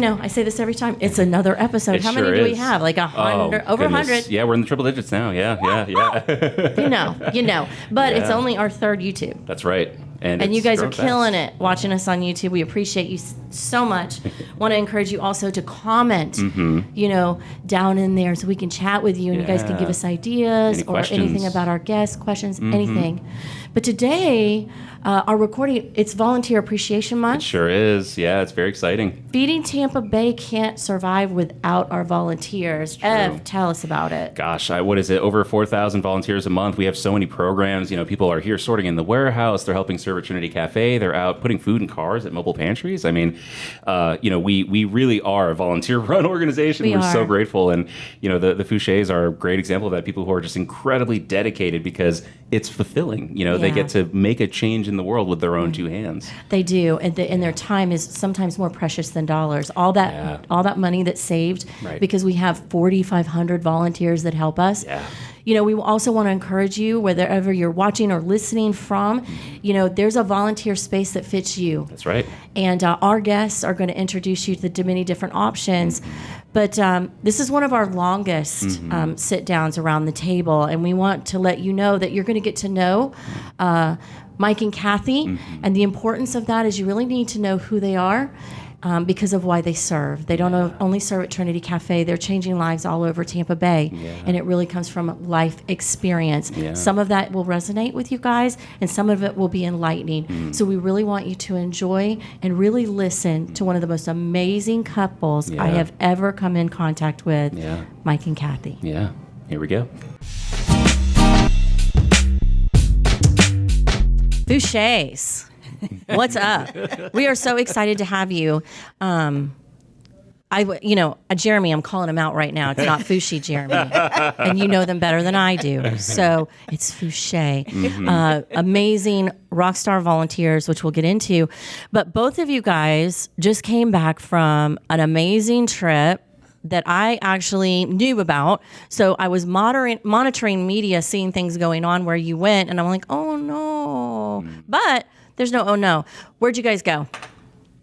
I say this every time. It's another episode. It How sure many do we is. have? Like 100, over goodness. 100. Yeah, we're in the triple digits now. Yeah. But it's Yeah. only our third YouTube. That's right. And you guys are killing it watching us on YouTube. We appreciate you so much. Want to encourage you also to comment, down in there so we can chat with you and you guys can give us ideas or anything about our guests, questions, anything. But today, our recording, it's Volunteer Appreciation Month. It sure is. Yeah, it's very exciting. Feeding Tampa Bay can't survive without our volunteers. Ev, tell us about it. Gosh, what is it? Over 4,000 volunteers a month. We have so many programs. People are here sorting in the warehouse. They're helping serve at Trinity Cafe. They're out putting food in cars at mobile pantries. I mean, we really are a volunteer-run organization. We're so grateful. And, the Fooshees are a great example of that. People who are just incredibly dedicated because it's fulfilling. They get to make a change in the world with their own two hands. They do, and their time is sometimes more precious than dollars. All that money that's saved, because we have 4,500 volunteers that help us. Yeah. We also want to encourage you, wherever you're watching or listening from, there's a volunteer space that fits you. That's right. And our guests are going to introduce you to the many different options. But this is one of our longest sit-downs around the table, and we want to let you know that you're going to get to know Mike and Kathy, and the importance of that is you really need to know who they are. Because of why they serve. They don't only serve at Trinity Cafe. They're changing lives all over Tampa Bay. Yeah. And it really comes from life experience. Yeah. Some of that will resonate with you guys, and some of it will be enlightening. So we really want you to enjoy and really listen to one of the most amazing couples I have ever come in contact with, Mike and Kathy. Yeah, here we go. Fooshee. What's up? We are so excited to have you. Jeremy, I'm calling him out right now. It's not Fooshee, Jeremy. And you know them better than I do. So it's Fooshee. Amazing rock star volunteers, which we'll get into. But both of you guys just came back from an amazing trip that I actually knew about. So I was monitoring media, seeing things going on where you went. And I'm like, oh, no. But there's no oh no. Where'd you guys go?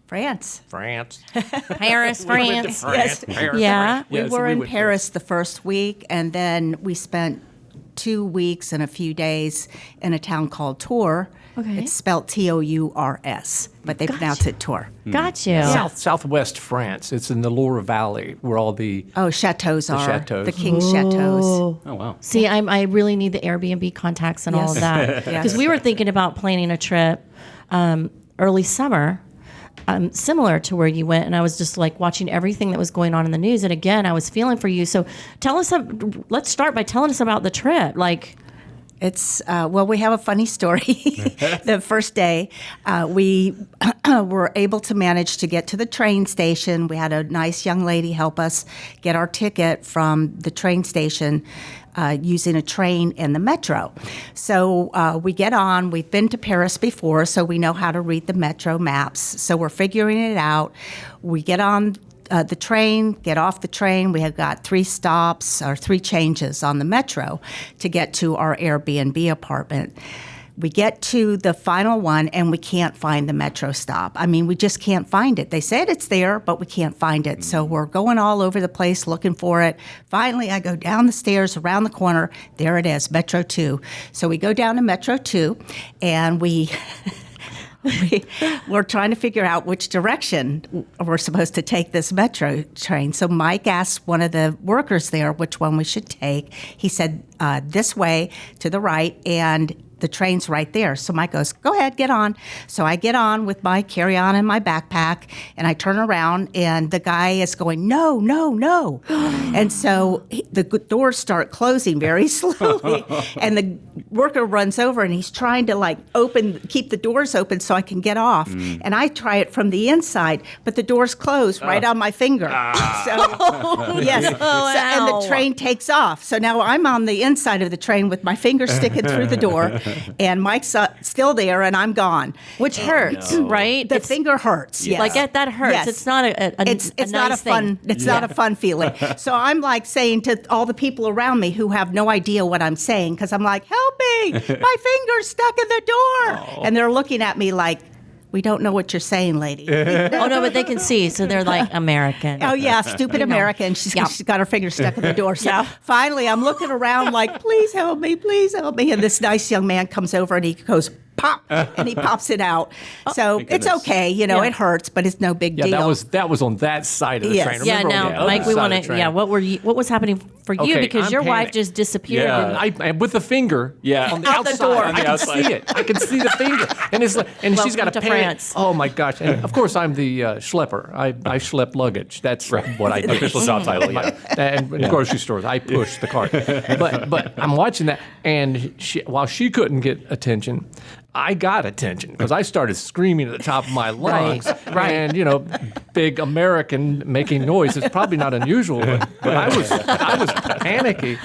France. Paris, France. Yes. Paris. Yeah. We were in Paris the first week, and then we spent 2 weeks and a few days in a town called Tours. Okay. It's spelled Tours, but they pronounce it Tours. Got you. Southwest France. It's in the Loire Valley where all the chateaus are. chateaux. The king's chateaus. Oh, wow. See, I really need the Airbnb contacts and all of that. Because we were thinking about planning a trip early summer, similar to where you went. And I was just like watching everything that was going on in the news. And again, I was feeling for you. So tell us, let's start by telling us about the trip. It's, we have a funny story. The first day, we were able to manage to get to the train station. We had a nice young lady help us get our ticket from the train station using a train and the metro. So we get on. We've been to Paris before, so we know how to read the metro maps. So we're figuring it out. We get on the train, get off the train. We have got 3 stops or 3 changes on the metro to get to our Airbnb apartment. We get to the final one, and we can't find the metro stop. I mean, we just can't find it. They said it's there, but we can't find it. So we're going all over the place looking for it. Finally, I go down the stairs, around the corner. There it is, Metro 2. So we go down to Metro 2, and we're trying to figure out which direction we're supposed to take this metro train. So Mike asked one of the workers there which one we should take. He said, this way to the right, and the train's right there. So Mike goes, go ahead, get on. So I get on with my carry-on and my backpack, and I turn around, and the guy is going, no, no, no. And so the doors start closing very slowly, and the worker runs over, and he's trying to keep the doors open so I can get off. And I try it from the inside, but the doors close right on my finger. So, yes. And the train takes off. So now I'm on the inside of the train with my finger sticking through the door. And Mike's still there, and I'm gone. Which hurts, right? The finger hurts. Yes. That hurts. Yes. It's not it's not nice a fun. thing. It's not a fun feeling. So I'm saying to all the people around me who have no idea what I'm saying, because I'm like, help me! My finger's stuck in the door, and they're looking at me like, We don't know what you're saying, lady. Oh no, but they can see, so they're like American. Oh yeah, stupid American. She's got her finger stuck in the door. So finally, I'm looking around like, please help me, please help me. And this nice young man comes over and he goes, pop, and he pops it out. So it's okay, it hurts, but it's no big deal. That was on that side of the train. Yeah, Remember, now, Mike, we want to. Yeah, what was happening for you? Okay, Because I'm your wife panicked. just disappeared. Yeah. And with the finger on the Out the outside. door. I can see it. I can see the finger. And it's like, and she's got a Welcome to panic. France. Oh my gosh. And of course I'm the schlepper. I schlep luggage. That's what I do. Official job title, yeah. And in grocery stores, I push the cart. But I'm watching that, and while she couldn't get attention, I got attention because I started screaming at the top of my lungs. Right. And big American making noise is probably not unusual, but I was panicky.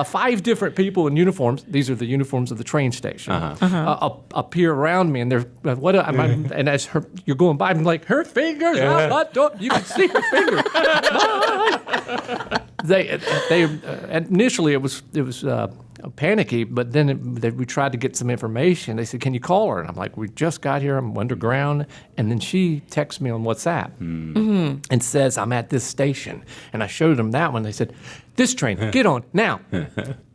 5 different people in uniforms. These are the uniforms of the train station. Appear around me, and they're and as you're going by, I'm like, her fingers out the door. You can see her fingers. They initially it was panicky, but then we tried to get some information. They said, "Can you call her?" And I'm like, "We just got here. I'm underground." And then she texts me on WhatsApp and says, "I'm at this station." And I showed them that one. They said, "This train, get on now.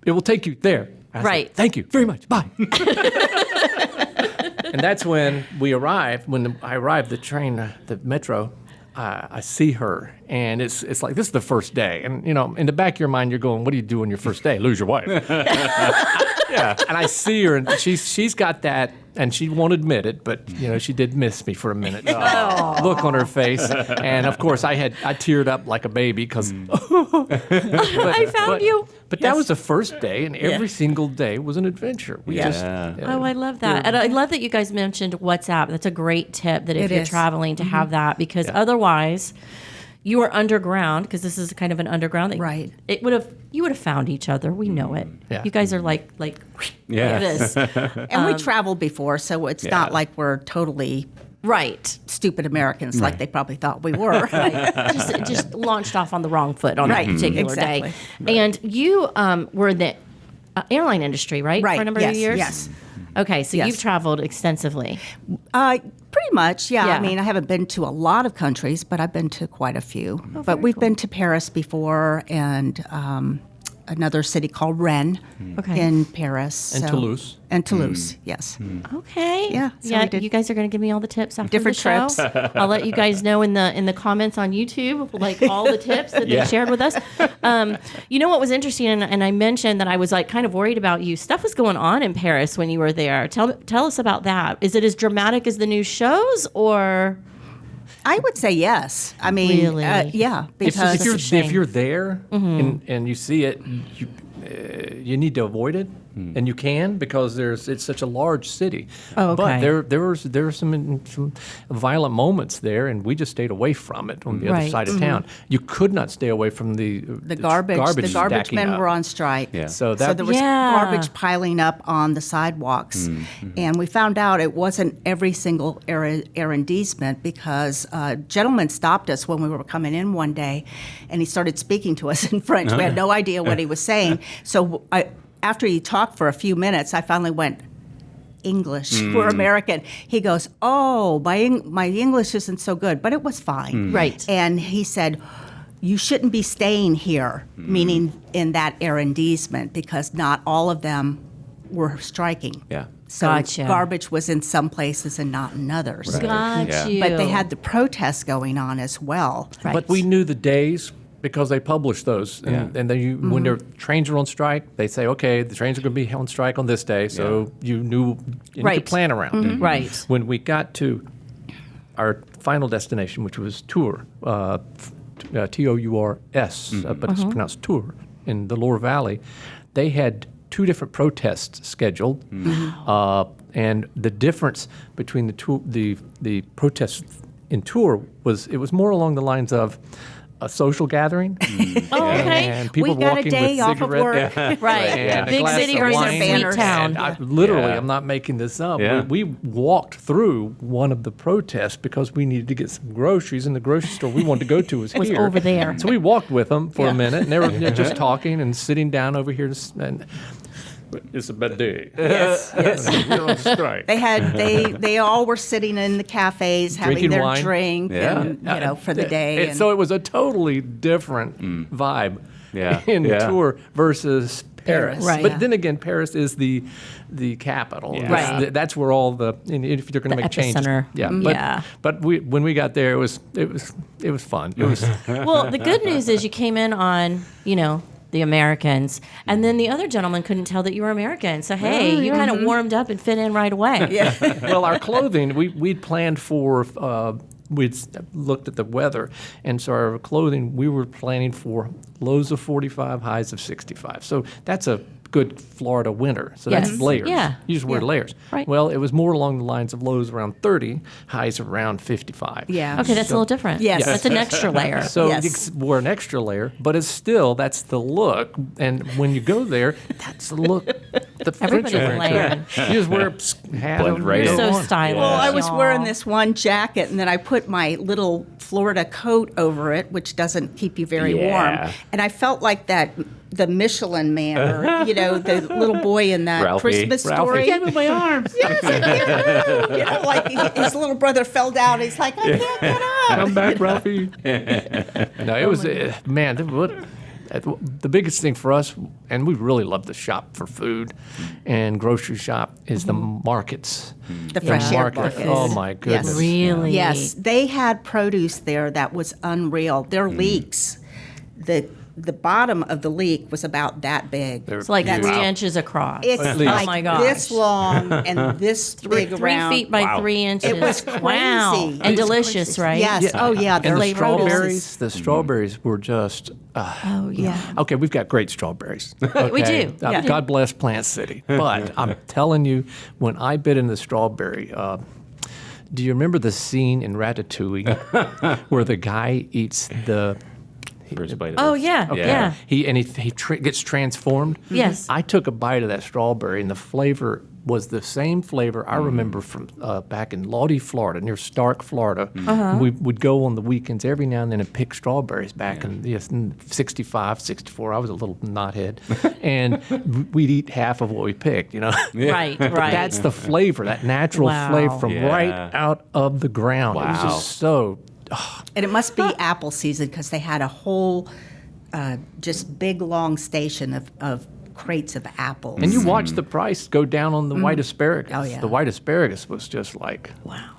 It will take you there." I said, "Thank you very much. Bye." And that's when we arrived. When I arrived, the train, the metro. I see her, and it's like, this is the first day. And, in the back of your mind, you're going, what do you do on your first day? Lose your wife. Yeah. And I see her, and she's got that, and she won't admit it, but, she did miss me for a minute. Look on her face. And, of course, I teared up like a baby because I found you. But that was the first day, and every single day was an adventure. Oh, I love that. And I love that you guys mentioned WhatsApp. That's a great tip that if you're traveling to have that, because otherwise you are underground, because this is kind of an underground. Right. You would have found each other. We know it. Yeah. You guys are like this. And we traveled before, so it's not like we're totally Right. stupid Americans like they probably thought we were. Just launched off on the wrong foot on that particular day. Right. And you were in the airline industry, right? Right. For a number of years? Yes. Okay, so you've traveled extensively. Pretty much, yeah. Yeah. I mean, I haven't been to a lot of countries, but I've been to quite a few. But we've been to Paris before, and another city called Rennes in Paris. And Toulouse. And Toulouse, yes. Okay. Yeah, so yeah. we did You guys are going to give me all the tips after different the show. trips. I'll let you guys know in the comments on YouTube, like all the tips that they shared with us. You know what was interesting, and I mentioned that I was like kind of worried about you. Stuff was going on in Paris when you were there. Tell us about that. Is it as dramatic as the new shows, or? I would say yes. I mean, Really? yeah, because If you're there and you see it, you need to avoid it, and you can, because it's such a large city. Oh, okay. But there were some violent moments there, and we just stayed away from it on the other side of town. You could not stay away from the garbage. The garbage stacking men up. were on strike. Yeah. So there was Yeah. garbage piling up on the sidewalks. And we found out it wasn't every single arrondissement, because a gentleman stopped us when we were coming in one day, and he started speaking to us in French. We had no idea what he was saying. So after he talked for a few minutes, I finally went, English. We're American. He goes, oh, my English isn't so good, but it was fine. Right. And he said, you shouldn't be staying here, meaning in that arrondissement, because not all of them were striking. Yeah. So Gotcha. garbage was in some places and not in others. Right. Got Yeah. you. But they had the protests going on as well. Right. But we knew the days because they published those. And then when their trains are on strike, they say, okay, the trains are going to be on strike on this day. So you knew, and you Right. could plan around it. Right. When we got to our final destination, which was Tours, Tours, but it's pronounced Tours, in the Loire Valley, they had 2 different protests scheduled. And the difference between the protests in Tours was more along the lines of a social gathering. Oh, okay. And people We got a walking day with off of cigarettes. work. Right. And a Big glass city of versus wine. sweet banners. town. And literally, Yeah. I'm not making this up. Yeah. We walked through one of the protests because we needed to get some groceries, and the grocery store we wanted to go to was here. over there. So we walked with them for a minute, and they were just talking and sitting down over here. And it's a bad day. Yes, yes. You're on strike. They all were sitting in the cafes having Drinking their wine. drink Yeah. and for the day. So it was a totally different vibe Yeah. in the Yeah. tour versus Paris. Right. But Yeah. then again, Paris is the capital. Yeah. Right. That's where all the, and if you're going to The make changes. epicenter. Yeah. Yeah. But when we got there, it was fun. It was Well, the good news is you came in on, the Americans, and then the other gentleman couldn't tell that you were American. So, hey, you kind of warmed up and fit in right away. Yeah. well, our clothing, we'd planned for, we'd looked at the weather, and so our clothing, we were planning for lows of 45, highs of 65. So that's a good Florida winter. So Yes. that's layers. Yeah. You just wear layers. Right. Well, it was more along the lines of lows around 30, highs around 55. Yeah. Okay, that's a little different. Yes. That's an extra layer. So Yes. you wore an extra layer, but it's still, that's the look. And when you go there, that's the look. The French Everybody's are wearing, layering. too. You just wear a hat. Blend over right it, in. go So on. stylish. Well, I was y'all. wearing this one jacket, and then I put my little Florida coat over it, which doesn't keep you very Yeah. warm. And I felt like the Michelin man, or the little boy in that Ralphie. Christmas Ralphie. story. With my arms. Yes, I can't move. Like his little brother fell down. He's like, I can't get up. Come back, Ralphie. No, it was, man, the biggest thing for us, and we really love to shop for food and grocery shop, is the markets. The fresh air market. markets. Oh, my goodness. Yes. Really? Yes, they had produce there that was unreal. Their leeks, the bottom of the leek was about that big. It's like Huge. 3 inches across. It's At least. Oh my like gosh. this long and this big 3 around. feet by Wow. 3 inches. It was crazy. Wow. And It was delicious, crazy. right? Yes. Oh yeah. Their And the flavorful. the strawberries were just, Oh, yeah. okay, we've got great strawberries. Okay? We do. Yeah. God bless Plant City. But I'm telling you, when I bit into the strawberry, do you remember the scene in Ratatouille where the guy eats the First bite of Oh, it. yeah. Yeah. He gets transformed. Yes. I took a bite of that strawberry, and the flavor was the same flavor I remember from back in Lodi, Florida, near Stark, Florida. We would go on the weekends every now and then and pick strawberries back in 65, 64. I was a little knothead. And we'd eat half of what we picked, Right, But right. that's the flavor, that natural Wow. flavor from Yeah. right out of the ground. It was Wow. just so... And it must be apple season because they had a whole, just big long station of crates of apples. And you watch the price go down on the white asparagus. Oh, yeah. The white asparagus was just like...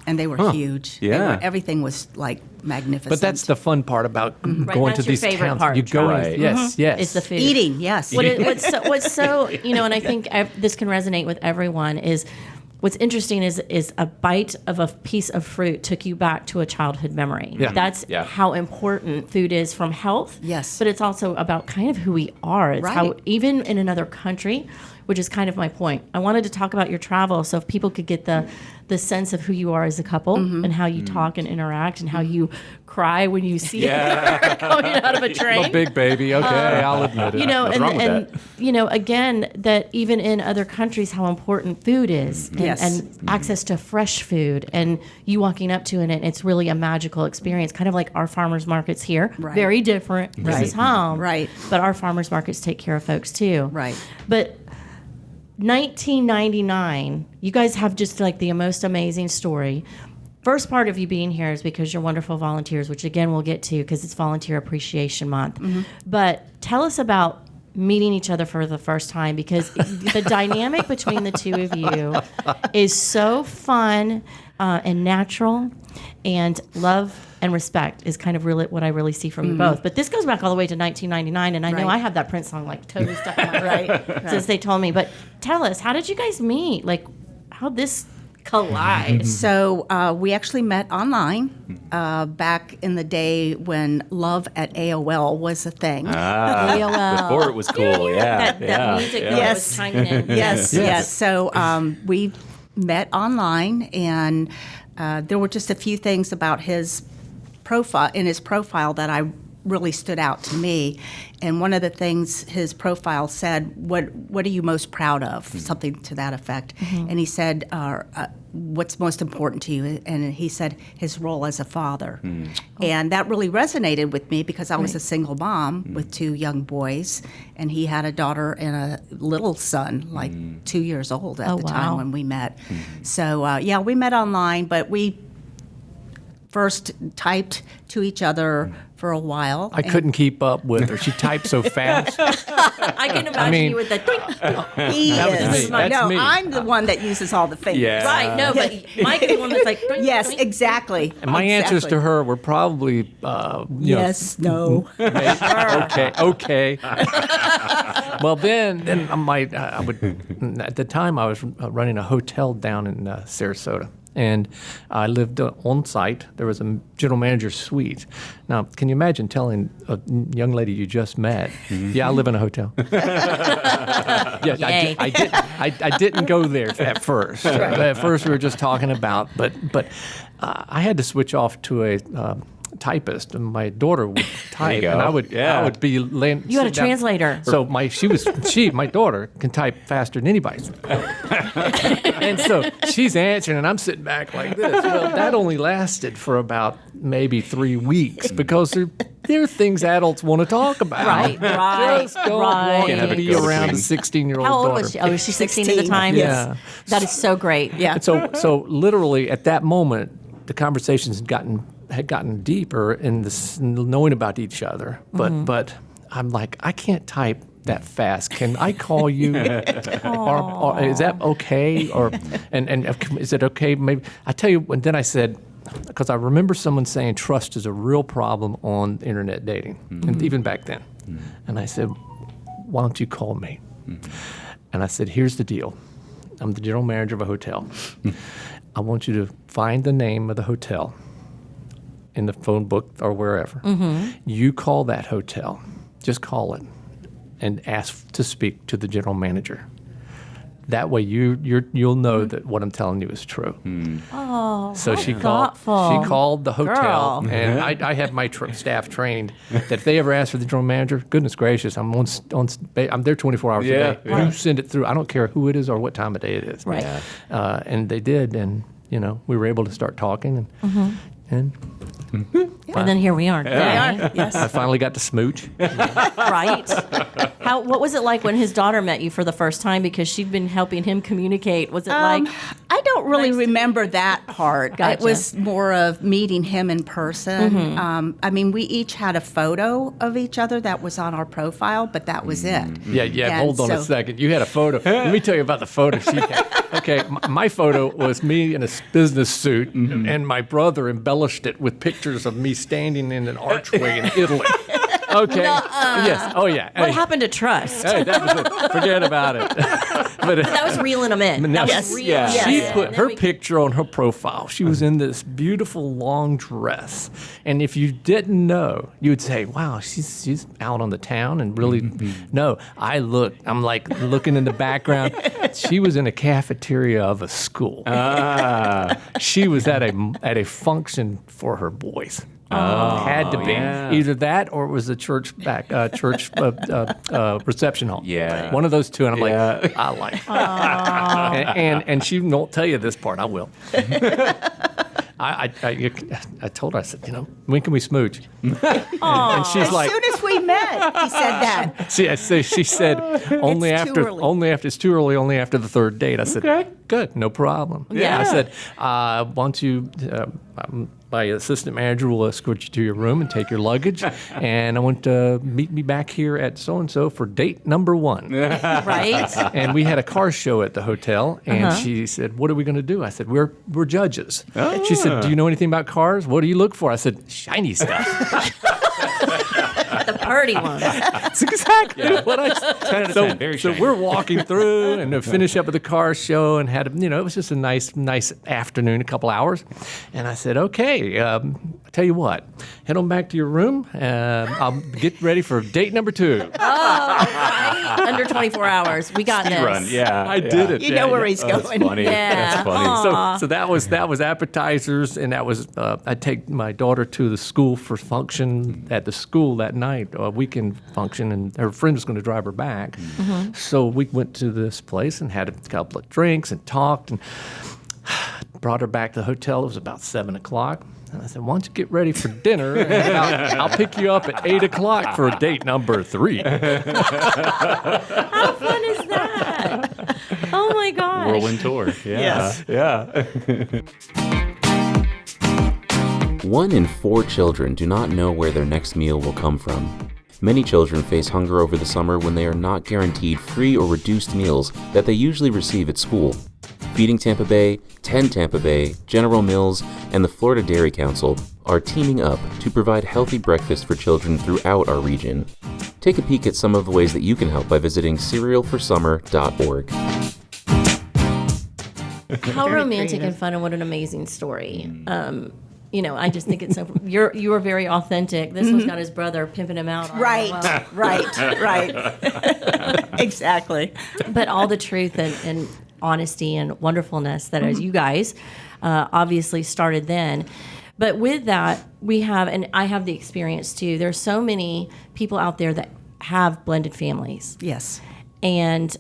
And they were huge. Yeah. Everything was like magnificent. But that's the fun part about going that's to your these favorite towns. part, You go Right. in, yes, yes. It's the food. eating. Yes. What's so, and I think this can resonate with everyone, is what's interesting is a bite of a piece of fruit took you back to a childhood memory. Yeah. That's Yeah. how important food is from health. Yes. But it's also about kind of who we are. It's how, Right. even in another country, which is kind of my point. I wanted to talk about your travel, so if people could get the sense of who you are as a couple and how you talk and interact and how you cry when you see her coming out of a train. I'm a big baby. Okay, I'll admit it. What's wrong with that? Again, that even in other countries, how important food is, and, Yes. and access to fresh food, and you walking up to it, and it's really a magical experience, kind of like our farmers markets here. Right. Very different. This is home. Right. But our farmers markets take care of folks too. Right. But 1999, you guys have just like the most amazing story. First part of you being here is because you're wonderful volunteers, which again we'll get to because it's Volunteer Appreciation Month. But tell us about meeting each other for the first time, because the dynamic between the two of you is so fun and natural, and love and respect is kind of really what I really see from you both. But this goes back all the way to 1999, and I know Right. I have that Prince song like totally stuck in my right since they told me. But tell us, how did you guys meet? Like, how'd this collide? So we actually met online back in the day when love at AOL was a thing. AOL. Before it was cool, yeah. That music that Yes. was chiming in. Yes. So we met online, and there were just a few things about his profile that I really stood out to me. And one of the things his profile said, what are you most proud of? Something to that effect. And he said, what's most important to you? And he said his role as a father. And that really resonated with me because I was a single mom with 2 young boys, and he had a daughter and a little son, like 2 years old at the time when we met. So, we met online, but we first typed to each other for a while. I couldn't keep up with her. She typed so fast. I can imagine you with the twink. He That was is. me. That's No, me. I'm the one that uses all the fingers. Yeah. Right, no, but Mike is the one that's like, twink, Yes, twink. exactly. And my answers to her were probably, Yes, no. okay. Well, then I would. At the time, I was running a hotel down in Sarasota, and I lived on site. There was a general manager's suite. Now, can you imagine telling a young lady you just met, "Yeah, I live in a hotel"? Yeah, Yay. I didn't go there at first. At first, we were just talking about, but I had to switch off to a typist, and my daughter would type, go. and I would be laying. You had a sitting down. translator. So my daughter can type faster than anybody. And so she's answering, and I'm sitting back like this. Well, that only lasted for about maybe 3 weeks because there are things adults want to talk about. Right. Just don't want Can't have to it be go around a between. 16-year-old How old daughter. was she? Oh, was she 16 at the 16, time? yes. That is so great. Yeah. So literally at that moment, the conversations had gotten deeper in this knowing about each other. But I'm like, I can't type that fast. Can I call you? or is that okay? Or and is it okay? Maybe I tell you. And then I said, because I remember someone saying trust is a real problem on internet dating, and even back then. And I said, why don't you call me? And I said, here's the deal. I'm the general manager of a hotel. I want you to find the name of the hotel in the phone book or wherever. You call that hotel. Just call it and ask to speak to the general manager. That way you'll know that what I'm telling you is true. Oh, So how she thoughtful. called the hotel, Girl. and I have my staff trained that if they ever ask for the general manager, goodness gracious, I'm there 24 hours a day. Yeah. You send it through. I don't care who it is or what time of day it is. Right. Yeah. And they did, and we were able to start talking, and And then here we are. today. Yes. I finally got to smooch. Right? What was it like when his daughter met you for the first time? Because she'd been helping him communicate. Was it like, I don't really remember that part. Gotcha. It was more of meeting him in person. I mean, we each had a photo of each other that was on our profile, but that was it. Yeah. And Hold on a so- second. You had a photo. Let me tell you about the photo she had. Okay, my photo was me in a business suit, and my brother embellished it with pictures of me standing in an archway in Italy. Okay. Yes. Oh yeah. what Hey, happened to trust? hey, that was it. Forget about it. But That was reeling him in. Now, That Yes. was reeling Yeah. him she in. put And then her we- picture on her profile. She was in this beautiful long dress, and if you didn't know, you would say, "Wow, she's out on the town." And really, no. I'm like looking in the background. She was in a cafeteria of a school. She was at a function for her boys. Had to be yeah. either that or it was a church reception hall. Yeah. One of those two, and I'm Yeah. like, I like. And she won't tell you this part. I will. I told her, I said, when can we smooch? And she's As like, soon as we met, he said that. she said, only It's too after, early. it's too early, only after the third date. I said, good, no problem. Yeah. I said, once you, my assistant manager will escort you to your room and take your luggage, and I want to meet me back here at so-and-so for date number 1. Right? And we had a car show at the hotel, and she said, what are we going to do? I said, we're judges. She said, do you know anything about cars? What do you look for? I said, shiny stuff. The party one. That's exactly what I 10 out of 10, very so shiny. we're walking through and to finish up with the car show and had, it was just a nice afternoon, a couple hours. And I said, okay, I tell you what, head on back to your room, and I'll get ready for date number 2. Under 24 hours. We got this. Run, yeah. I did it. You know where he's That's going. funny. Yeah. That's funny. So that was appetizers, and that was I'd take my daughter to the school for function at the school that night, a weekend function, and her friend was going to drive her back. So we went to this place and had a couple of drinks and talked, and brought her back to the hotel. It was about 7 o'clock. And I said, why don't you get ready for dinner, and I'll pick you up at 8 o'clock for date number 3. How fun is that? Oh my gosh. Whirlwind tour. Yeah. Yes. Yeah. 1 in 4 children do not know where their next meal will come from. Many children face hunger over the summer when they are not guaranteed free or reduced meals that they usually receive at school. Feeding Tampa Bay, 10 Tampa Bay, General Mills, and the Florida Dairy Council are teaming up to provide healthy breakfast for children throughout our region. Take a peek at some of the ways that you can help by visiting cerealforsummer.org. How romantic and fun, and what an amazing story. I just think it's so. You were very authentic. This one's got his brother pimping him out. Right, Well, right. Exactly. but all the truth and honesty and wonderfulness that as you guys obviously started then. But with that, we have, and I have the experience too, there's so many people out there that have blended families. Yes. And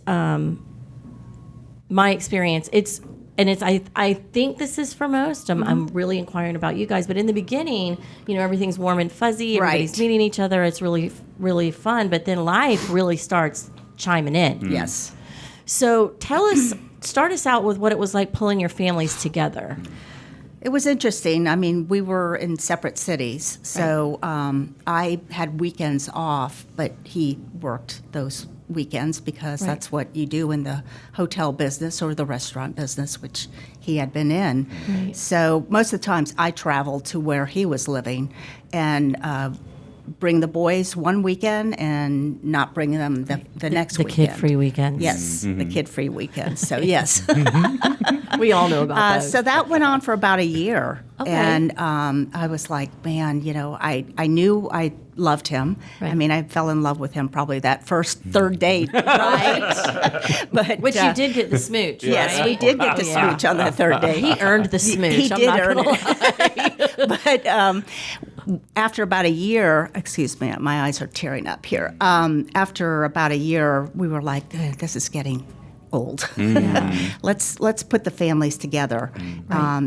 my experience, I think this is for most. I'm really inquiring about you guys, but in the beginning, everything's warm and fuzzy. Everybody's Right. meeting each other. It's really, really fun. But then life really starts chiming in. Yes. So start us out with what it was like pulling your families together. It was interesting. I mean, we were in separate cities, so I had weekends off, but he worked those weekends because that's what you do in the hotel business or the restaurant business, which he had been in. Right. So most of the times I traveled to where he was living and bring the boys one weekend and not bring them the next The weekend. kid-free weekends. Yes, the kid-free weekends. So yes. We all know about those. So that went on for about a year. Okay. And I was like, man, I knew I loved him. Right. I mean, I fell in love with him probably that third date. Right. But Which you did get the smooch, Yes, right? we did get the Yeah. smooch on that third date. He earned the smooch. He I'm did not earn gonna it. But after about a year, excuse me, my eyes are tearing up here. After about a year, we were like, this is getting old. Let's put the families together.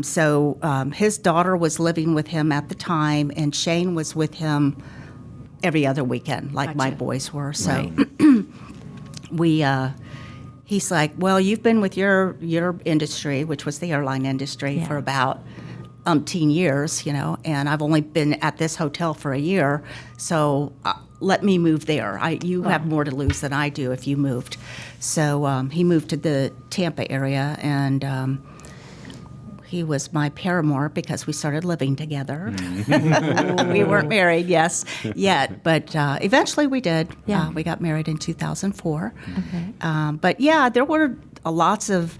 So his daughter was living with him at the time, and Shane was with him every other weekend, like my boys were. So he's like, well, you've been with your industry, which was the airline industry, for about umpteen years, and I've only been at this hotel for a year, so let me move there. You have more to lose than I do if you moved. So he moved to the Tampa area, and he was my paramour because we started living together. We weren't married, yet, but eventually we did. Yeah. We got married in 2004. Okay. But yeah, there were lots of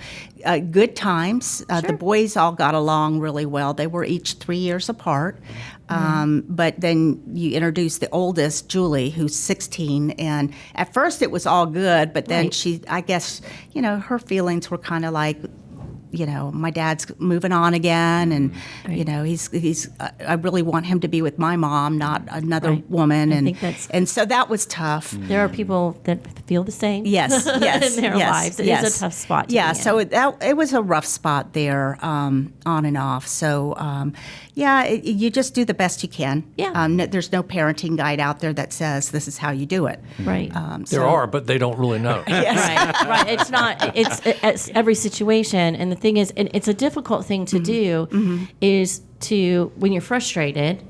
good times. The boys all got along really well. They were each 3 years apart. But then you introduce the oldest, Julie, who's 16. And at first it was all good, but then I guess, her feelings were kind of like, my dad's moving on again, and he's. I really want him to be with my mom, not another woman, I think that's- and so that was tough. There are people that feel the same. Yes, in their lives. It is a tough spot to be in. so it was a rough spot there, on and off. So, you just do the best you can. Yeah. There's no parenting guide out there that says this is how you do it. Right. There are, but they don't really know. Right. It's not. It's every situation, and the thing is, and it's a difficult thing to do, is to when you're frustrated,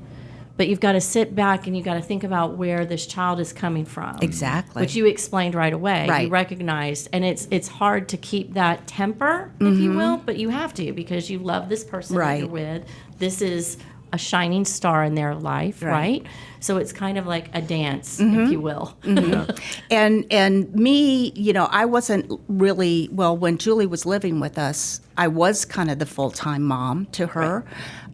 but you've got to sit back and you've got to think about where this child is coming from. Exactly. Which you explained right away. Right. You recognized, and it's hard to keep that temper, if you will, but you have to because you love this person that Right. you're with. This is a shining star in their life, right? So it's kind of like a dance, if you will. And me, I wasn't really, when Julie was living with us, I was kind of the full-time mom to her.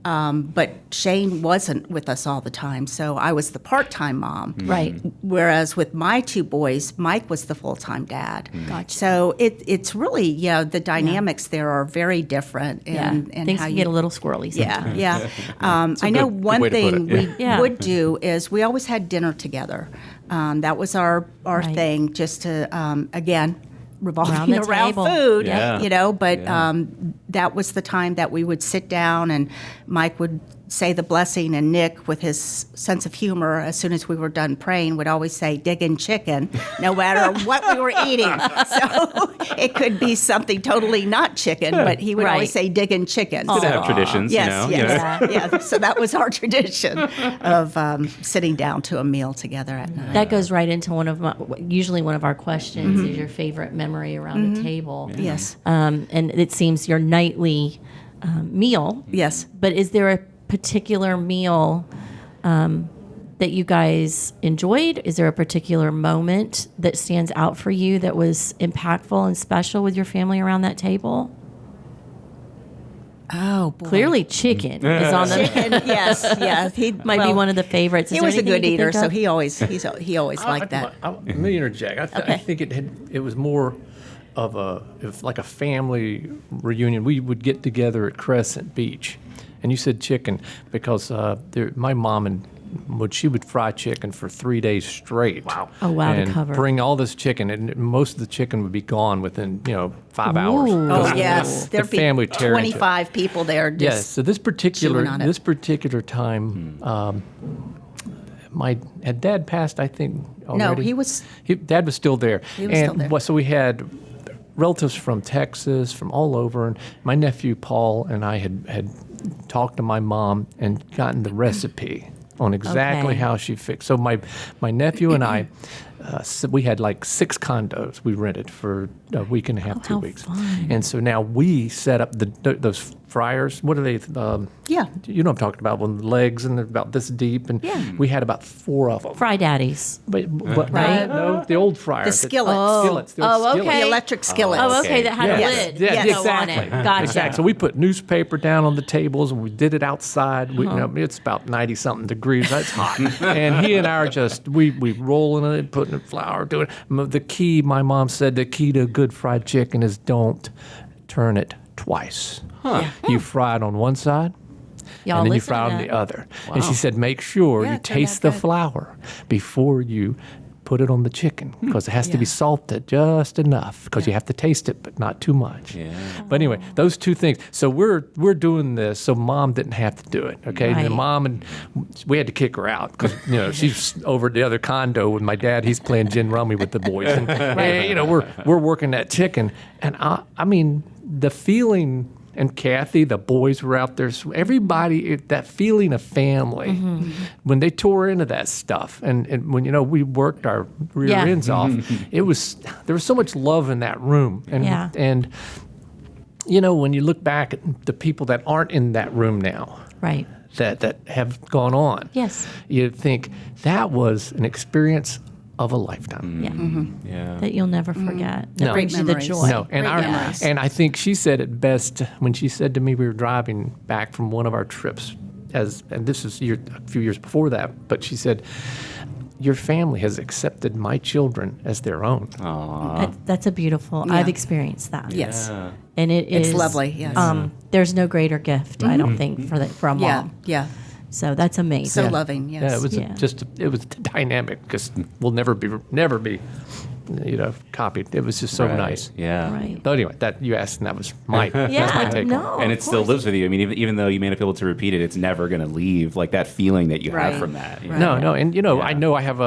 But Shane wasn't with us all the time, so I was the part-time mom. Right. Whereas with my two boys, Mike was the full-time dad. Gotcha. So it's really, the dynamics there are very different. And Things how can you get a little squirrely sometimes. yeah. I know one way to put thing it. we Yeah. would do is we always had dinner together. That was our Right. thing, just to, again, revolving Around the around table. food, Yeah. but that was the time that we would sit down and Mike would say the blessing, and Nick, with his sense of humor, as soon as we were done praying, would always say diggin' chicken, no matter what we were eating. So it could be something totally not chicken, but he would always Right. say diggin' chicken. Good to have traditions, Yes, you know. yes, yeah. So that was our tradition of sitting down to a meal together at night. That goes right into usually one of our questions is your favorite memory around the table. Yes, And it seems your nightly meal. yes. But is there a particular meal that you guys enjoyed? Is there a particular moment that stands out for you that was impactful and special with your family around that table? Oh, boy. Clearly, chicken is on the. Chicken, yes. He Might be one of the favorites. Is He there was a anything good you can eater, think so of? he always liked that. Let me interject. I think it was more of like a family reunion. We would get together at Crescent Beach, and you said chicken because my mom she would fry chicken for 3 days straight. Wow! Oh, wow, to And cover. bring all this chicken, and most of the chicken would be gone within 5 hours. Ooh. Oh, 'Cause yes. the There'd be family tear into it. 25 people there just Yes. So this particular chewing on it. time, had Dad passed? I think No, already? he was- Dad was still there. He was still there. So we had relatives from Texas, from all over, and my nephew Paul and I had talked to my mom and gotten the recipe on exactly Okay. how she fixed. So my nephew and I, we had like 6 condos we rented for a week and a half, 2 how weeks, fun. and so now we set up those fryers. What are they? Yeah. You know what I'm talking about, with the legs and they're about this deep, and we had about 4 of them. Fry daddies. But Right? No, the old fryer. The skillets. Skillets. The old Oh, skillets. okay. the electric skillets. Oh, okay. That had Yes. a lid. Yeah, to go exactly. on it. Gotcha. Exactly. So we put newspaper down on the tables, and we did it outside. It's about 90-something degrees. That's hot. And he and I are just we rolling it, putting in flour, doing it. The key, my mom said, the key to good fried chicken is don't turn it twice. You fry it on one side, Y'all and then you listen fry to it on that. the other. And she said, make sure Yeah, you it turned taste out the good. flour before you put it on the chicken, because it has to be Yeah. salted just enough, because you have to taste it, but not too much. Yeah. But anyway, those 2 things. So we're doing this so Mom didn't have to do it. Okay, and Right. then Mom, and we had to kick her out because she's over at the other condo with my dad. He's playing gin rummy with the boys, and we're working that chicken, and I mean the feeling. And Kathy, the boys were out there. So everybody, that feeling of family, when they tore into that stuff, and when we worked our rear Yeah. ends off, there was so much love in that room. And Yeah. and when you look back at the people that aren't in that room now, Right. that have gone on, Yes. you think that was an experience of a lifetime. Yeah. Yeah. That you'll never forget. That No. brings you the Great joy. memories. No, and Great our memories. and I think she said it best when she said to me, we were driving back from one of our trips, and this is a few years before that, but she said, your family has accepted my children as their own. That's a beautiful. Yeah. I've experienced that. Yes. Yeah. And It's is lovely, yes. There's no greater gift, I don't think, for a mom. Yeah, yeah. So that's amazing. So loving, yes. Yeah, it was Yeah. it was dynamic because we'll never be copied. It was just so Right. nice. Yeah. Right. But anyway, that you asked, and that was that's my Yeah. take. No. And of it still course. lives with you. I mean, even though you may not be able to repeat it, it's never going to leave. Like that feeling that you Right. have from that. you Right. know? No, and Yeah. I know I have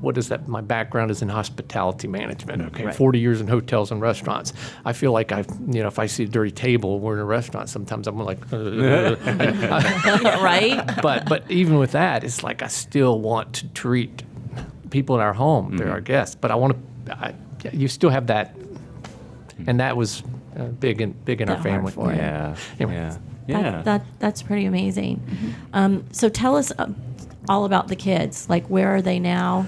what is that? My background is in hospitality management. Okay, 40 years in hotels and restaurants. I feel like if I see a dirty table, we're in a restaurant. Sometimes I'm like, Right? but even with that, it's like I still want to treat people in our home. They're our guests, but I want to. You still have that, and that was big in our That family. heart for it. Yeah. Anyway. Yeah. Yeah. That's pretty amazing. So tell us all about the kids. Like, where are they now?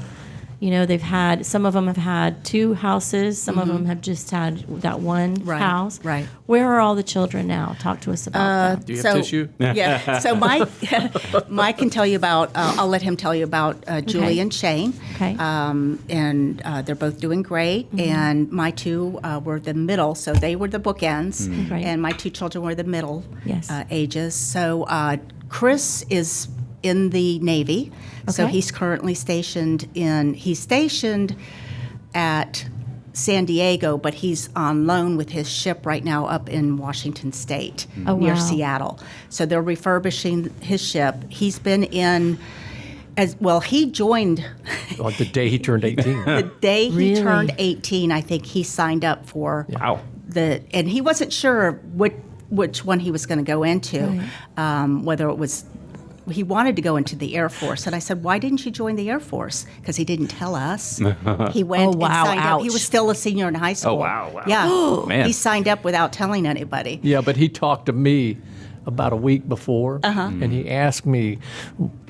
You know, some of them have had 2 houses. Some of them have just had that one house. Right. Where are all the children now? Talk to us about that. Do you have tissue? Yeah. So Mike can tell you about. I'll let him tell you about Julie and Shane. Okay. And they're both doing great. And my 2 were the middle, so they were the bookends. Right. And my 2 children were the middle Yes. ages. So Chris is in the Navy. So Okay. he's currently stationed at San Diego, but he's on loan with his ship right now up in Washington State Oh, near wow. Seattle. So they're refurbishing his ship. He's been in as well. He joined Well, the day he turned 18. the day he Really? turned 18. I think he signed up for Wow. and he wasn't sure which one he was going to go into, whether it was. He wanted to go into the Air Force, and I said, "Why didn't you join the Air Force?" Because he didn't tell us. He went Oh, and wow, signed up. He ouch. was still a senior in high school. wow, wow. Yeah, Man. he signed up without telling anybody. Yeah, but he talked to me about a week before, and he asked me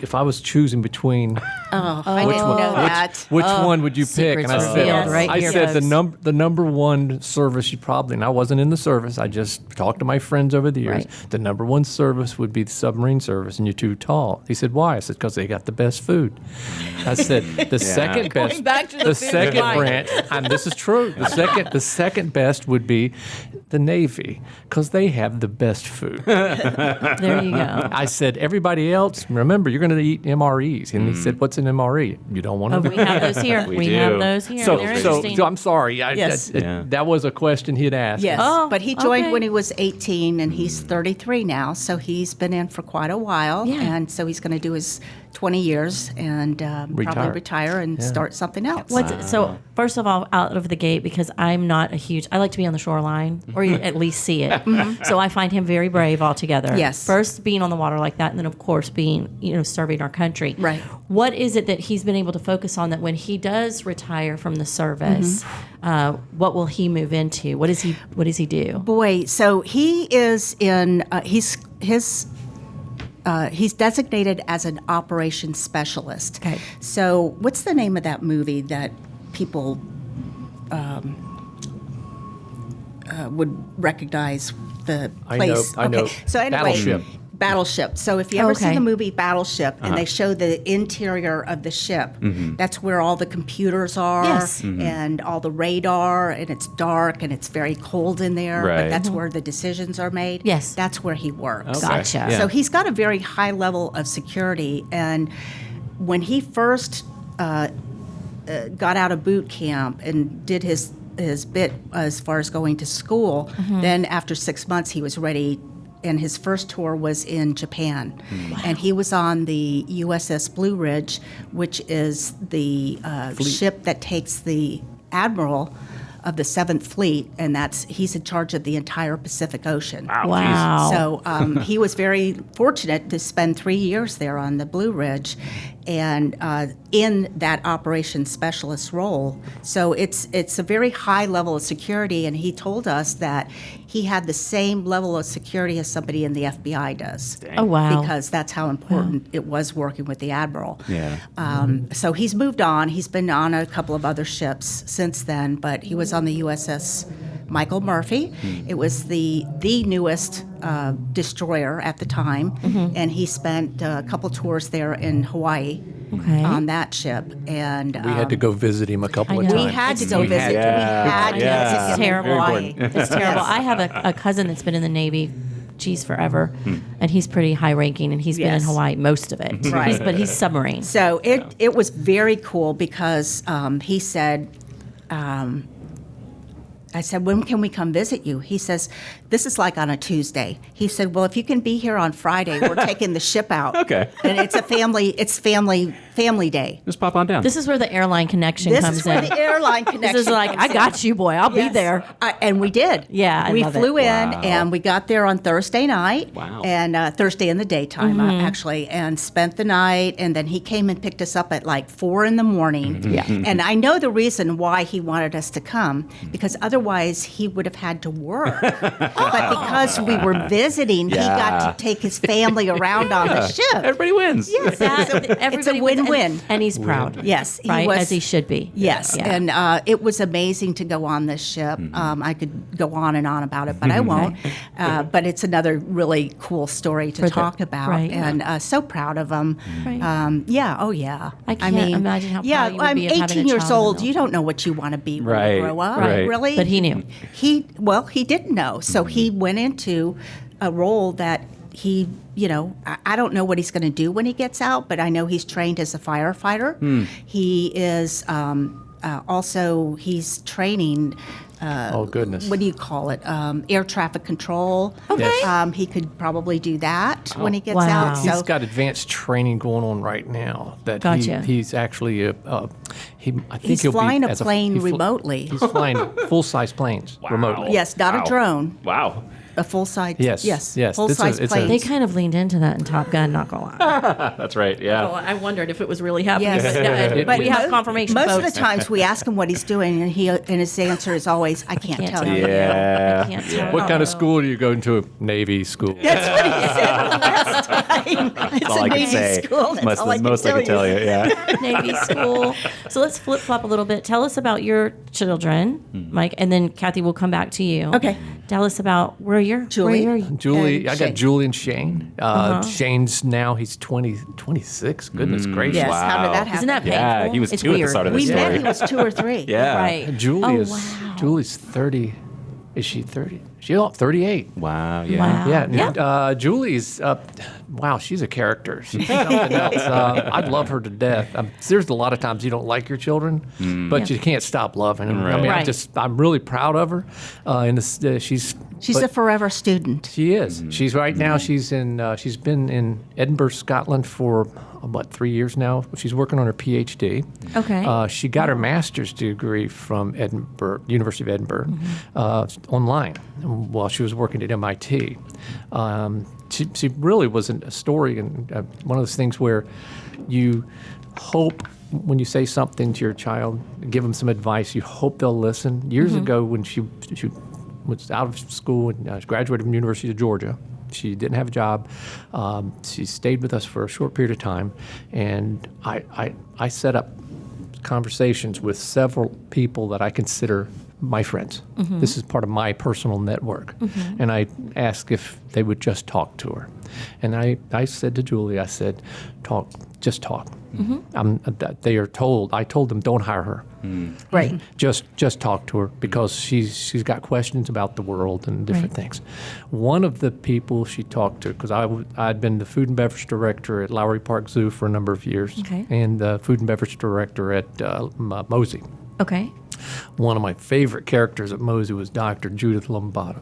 if I was choosing between I didn't know that. which one would you pick? Secrets And I said, revealed right I here, said folks. the number one service you probably, and I wasn't in the service. I just talked to my friends over the years. Right. The number one service would be the submarine service, and you're too tall. He said, why? I said, because they got the best food. I said, the second best, back to the food second line. branch, and this is true. The second best would be the Navy, because they have the best food. There you go. I said, everybody else, remember, you're going to eat MREs. And he said, what's an MRE? You don't want to Oh, know? we have those here. We We do. have those here. They're interesting. So I'm sorry. Yes. That was a question he'd asked. Yes, Oh, but he joined okay. when he was 18, and he's 33 now. So he's been in for quite a while, Yeah. and so he's going to do his 20 years and probably retire and start something else. So first of all, out of the gate, because I like to be on the shoreline or you at least see it. So I find him very brave altogether. Yes. First being on the water like that, and then of course being, serving our country. Right. What is it that he's been able to focus on that when he does retire from the service, what will he move into? What does he do? Boy, so he is in. He's designated as an operations specialist. Okay. So what's the name of that movie that people would recognize the place? I know. So anyway, Battleship. Battleship. So if you ever see Okay. the movie Battleship and they show the interior of the ship, that's where all the computers are Yes. and all the radar, and it's dark and it's very cold in there, Right. but that's where the decisions are made. Yes. That's where he works. Gotcha. Yeah. So he's got a very high level of security. And when he first got out of boot camp and did his bit as far as going to school, then after 6 months he was ready. And his first tour was in Japan. And he was on the USS Blue Ridge, which is the ship that takes the admiral of the 7th Fleet, and he's in charge of the entire Pacific Ocean. Wow. So he was very fortunate to spend 3 years there on the Blue Ridge, and in that operations specialist role. So it's a very high level of security, and he told us that he had the same level of security as somebody in the FBI does. Oh, wow. Because that's how important it was working with the admiral. Yeah. So he's moved on. He's been on a couple of other ships since then, but he was on the USS Michael Murphy. It was the newest destroyer at the time, and he spent a couple tours there in Hawaii Okay. on that ship. And We had to go visit him a couple I of know. times. we had to go We visit. had- We had to yeah. visit him It's in terrible. Hawaii. It's terrible. I have a cousin that's been in the Navy, forever, and he's pretty high ranking, and he's been in Yes. Hawaii most of it. Right. But he's submarine. So it was very cool because he said, I said, when can we come visit you? He says, this is like on a Tuesday. He said, well, if you can be here on Friday, we're taking the ship out. Okay. And it's family day. Just pop on down. This is where the airline connection This comes is where in. the airline connection This is like, comes I got in. you, boy. I'll be Yes. there. And we did. Yeah, I we love it. flew in Wow. and we got there on Thursday night. Wow. And Thursday in the daytime, Mm-hmm. actually, and spent the night. And then he came and picked us up at like 4 a.m. Yeah. And I know the reason why he wanted us to come, because otherwise otherwise he would have had to work. But because we were visiting, he got to take his family around on the ship. Everybody wins. Yes, it's Everybody a wins, win-win. and he's proud. Yes, he right, was, as he should be. Yes, Yeah. and it was amazing to go on this ship. I could go on and on about it, but I won't. But it's another really cool story to talk about, right. and so proud of him. Right. Yeah, oh yeah. I can't imagine how proud yeah, you would I'm be of having 18 a years child old. in the You don't know what you want to be when Right, you grow up, right. really. But he knew. He didn't know, so he went into a role that he, I don't know what he's going to do when he gets out, but I know he's trained as a firefighter. He is also he's training. Oh, goodness. What do you call it? Air traffic control. Okay. Yes. He could probably do that when he gets Wow. out. He's He's got advanced training going on right now. That Gotcha. he's actually I think He's he'll flying be a as plane he fl- remotely. He's flying full-size planes remotely. Yes, not a drone. Wow. A full-size. Yes, yes. Full-size It's a- plane. They kind of leaned into that in Top Gun, not gonna lie. That's right. Yeah. Oh, I wondered if it was really happening. Yes. But we have confirmation, Most of folks. the times we ask him what he's doing, and his answer is always, "I can't tell you." Yeah. I can't tell. What kind of school do you go to? Navy school. That's what he said last time. It's That's all a I can Navy say. school. That's all I can Most I tell can tell you. Yeah. Navy school. So let's flip flop a little bit. Tell us about your children, Mike, and then Kathy will come back to you. Okay. Tell us about where you're. Julie. Where are you? Julie, And I Shane. got Julie and Shane. Shane's now, he's 26. Goodness gracious. Yes. Wow. How did that happen? Isn't that painful? Yeah, he was It's 2 at the weird. start of We this met. story. He was 2 or 3. Yeah. Right. Julie's 30. Is she 30? She's 38. Wow. Yeah. Wow. Yeah, Julie's, wow, she's a character. She's something else. I love her to death. There's a lot of times you don't like your children, but you can't stop loving them. I mean, Right. I'm really proud of her. She's a forever student. She is. She's right now. She's in. She's been in Edinburgh, Scotland for about 3 years now. She's working on her PhD. Okay. She got her master's degree from Edinburgh, University of Edinburgh, online while she was working at MIT. She really was a story, and one of those things where you hope when you say something to your child, give them some advice, you hope they'll listen. Years ago, when she was out of school and graduated from the University of Georgia. She didn't have a job. She stayed with us for a short period of time, and I set up conversations with several people that I consider my friends. This is part of my personal network. And I asked if they would just talk to her. And I said to Julie, I said, just talk. I told them, don't hire her. Right. Just talk to her because she's got questions about the world and different things. One of the people she talked to, because I'd been the food and beverage director at Lowry Park Zoo for a number of years, and the food and beverage director at Mosey. Okay. One of my favorite characters at Mosey was Dr. Judith Lombana.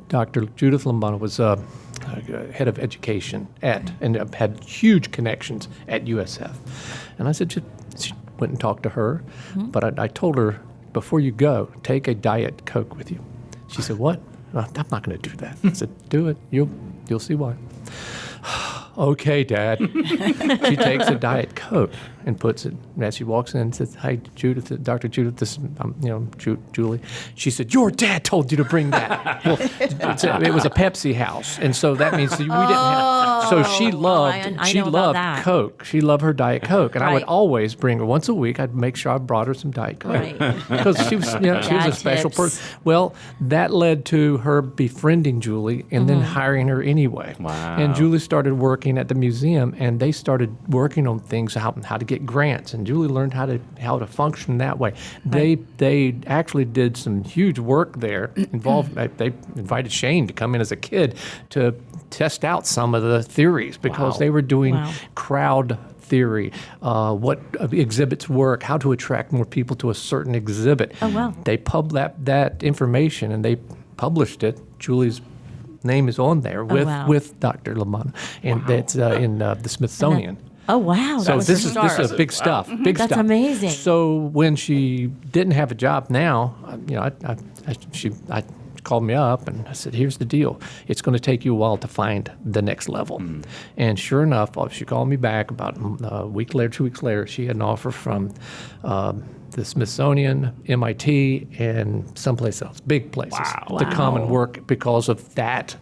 Dr. Judith Lombana was head of education and had huge connections at USF. And I said, she went and talked to her, but I told her, before you go, take a Diet Coke with you. She said, what? I'm not going to do that. I said, do it. You'll see why. Okay, Dad. She takes a Diet Coke and puts it, as she walks in and says, hi, Judith, Dr. Judith, this is, Julie. She said, your dad told you to bring that. Well, it was a Pepsi house, and so that means we didn't have, so she loved, I know about that. Coke. She loved her Diet Coke, and I would Right. always bring her, once a week, I'd make sure I brought her some Diet Coke. Right. Because she was, she was Dad a special tips. person. Well, that led to her befriending Julie and then hiring her anyway. Wow. And Julie started working at the museum, and they started working on things, how to get grants. And Julie learned how to function that way. They actually did some huge work there. They invited Shane to come in as a kid to test out some of the theories because they were doing crowd theory, what exhibits work, how to attract more people to a certain exhibit. Oh, wow. They that information and they published it. Julie's name is on there with Dr. Lamana, and that's in the Smithsonian. Oh, wow. So that this was is big stuff. Big That's stuff. amazing. So when she didn't have a job now, she called me up and I said, "Here's the deal. It's going to take you a while to find the next level." And sure enough, she called me back about a week later, 2 weeks later. She had an offer from the Smithsonian, MIT, and someplace else, big places, to come and work because of that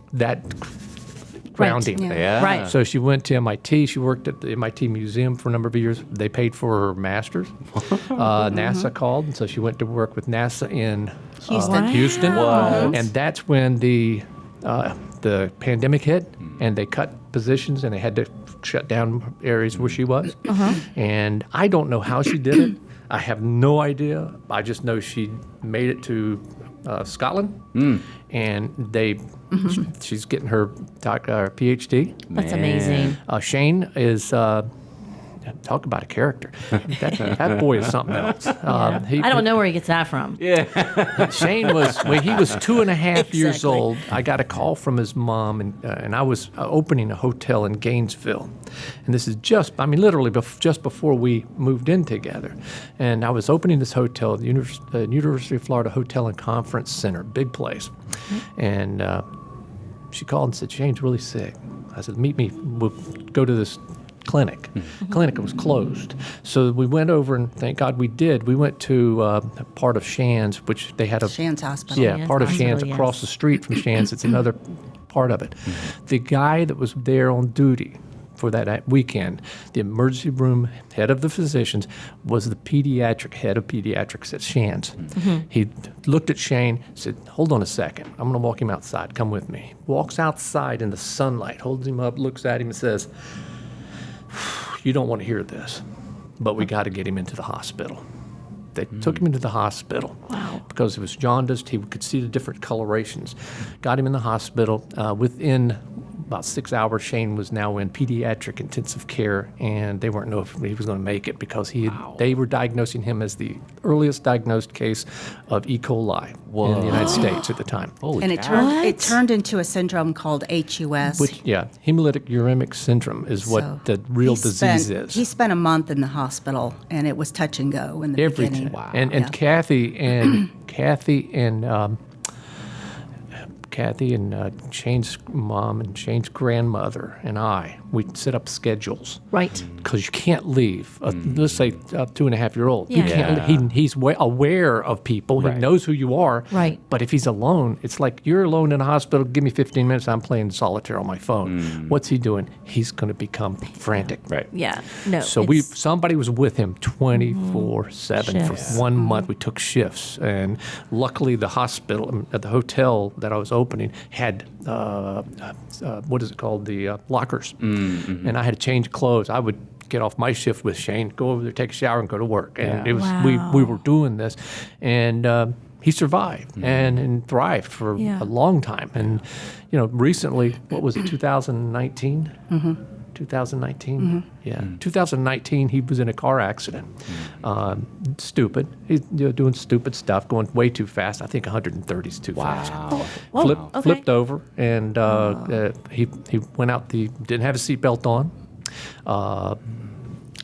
grounding. Yeah. Right. So she went to MIT. She worked at the MIT Museum for a number of years. They paid for her master's. NASA called, and so she went to work with NASA in Houston. And that's when the pandemic hit, and they cut positions, and they had to shut down areas where she was. And I don't know how she did it. I have no idea. I just know she made it to Scotland, and she's getting her PhD. That's amazing. Shane is talk about a character. That boy is something else. I don't know where he gets that from. Shane was when he was 2.5 years old. I got a call from his mom, and I was opening a hotel in Gainesville, and this is literally just before we moved in together. And I was opening this hotel, the University of Florida Hotel and Conference Center, big place, and she called and said, "Shane's really sick." I said, "Meet me. We'll go to this clinic." Clinic was closed. So we went over, and thank God we did. We went to a part of Shands, which they had Shands Hospital. Yeah, Shands part of Hospital, Shands yes. across the street from Shands. It's another part of it. The guy that was there on duty for that weekend, the emergency room head of the physicians, was the pediatric head of pediatrics at Shands. He looked at Shane, said, "Hold on a second. I'm going to walk him outside. Come with me." Walks outside in the sunlight, holds him up, looks at him, and says, "You don't want to hear this, but we got to get him into the hospital." They took him into the hospital because it was jaundiced. He could see the different colorations. Got him in the hospital. Within about 6 hours, Shane was now in pediatric intensive care, and they weren't know if he was going to make it because they were diagnosing him as the earliest diagnosed case of E. coli in the United States at the time. And it turned into a syndrome called HUS. Hemolytic uremic syndrome is what the real disease is. He spent a month in the hospital, and it was touch and go in the beginning. Wow. And Kathy and Shane's mom and Shane's grandmother and we set up schedules. Right. Because you can't leave, let's say a 2.5-year-old. Yeah. You can't. He's aware of people. He knows who you are. Right. But if he's alone, it's like you're alone in a hospital. Give me 15 minutes. I'm playing solitaire on my phone. What's he doing? He's going to become frantic. Right. Yeah. No. So somebody was with him 24/7 for 1 month. We took shifts, and luckily the hospital, the hotel that I was opening had what is it called? The lockers, and I had to change clothes. I would get off my shift with Shane, go over there, take a shower, and go to work. And it was we were doing this, and he survived and thrived for a long time. And recently, what was it? 2019. 2019? Yeah. 2019, he was in a car accident. Stupid. He's doing stupid stuff, going way too fast. I think 130 is too fast. Flipped over, and he went out, didn't have a seatbelt on.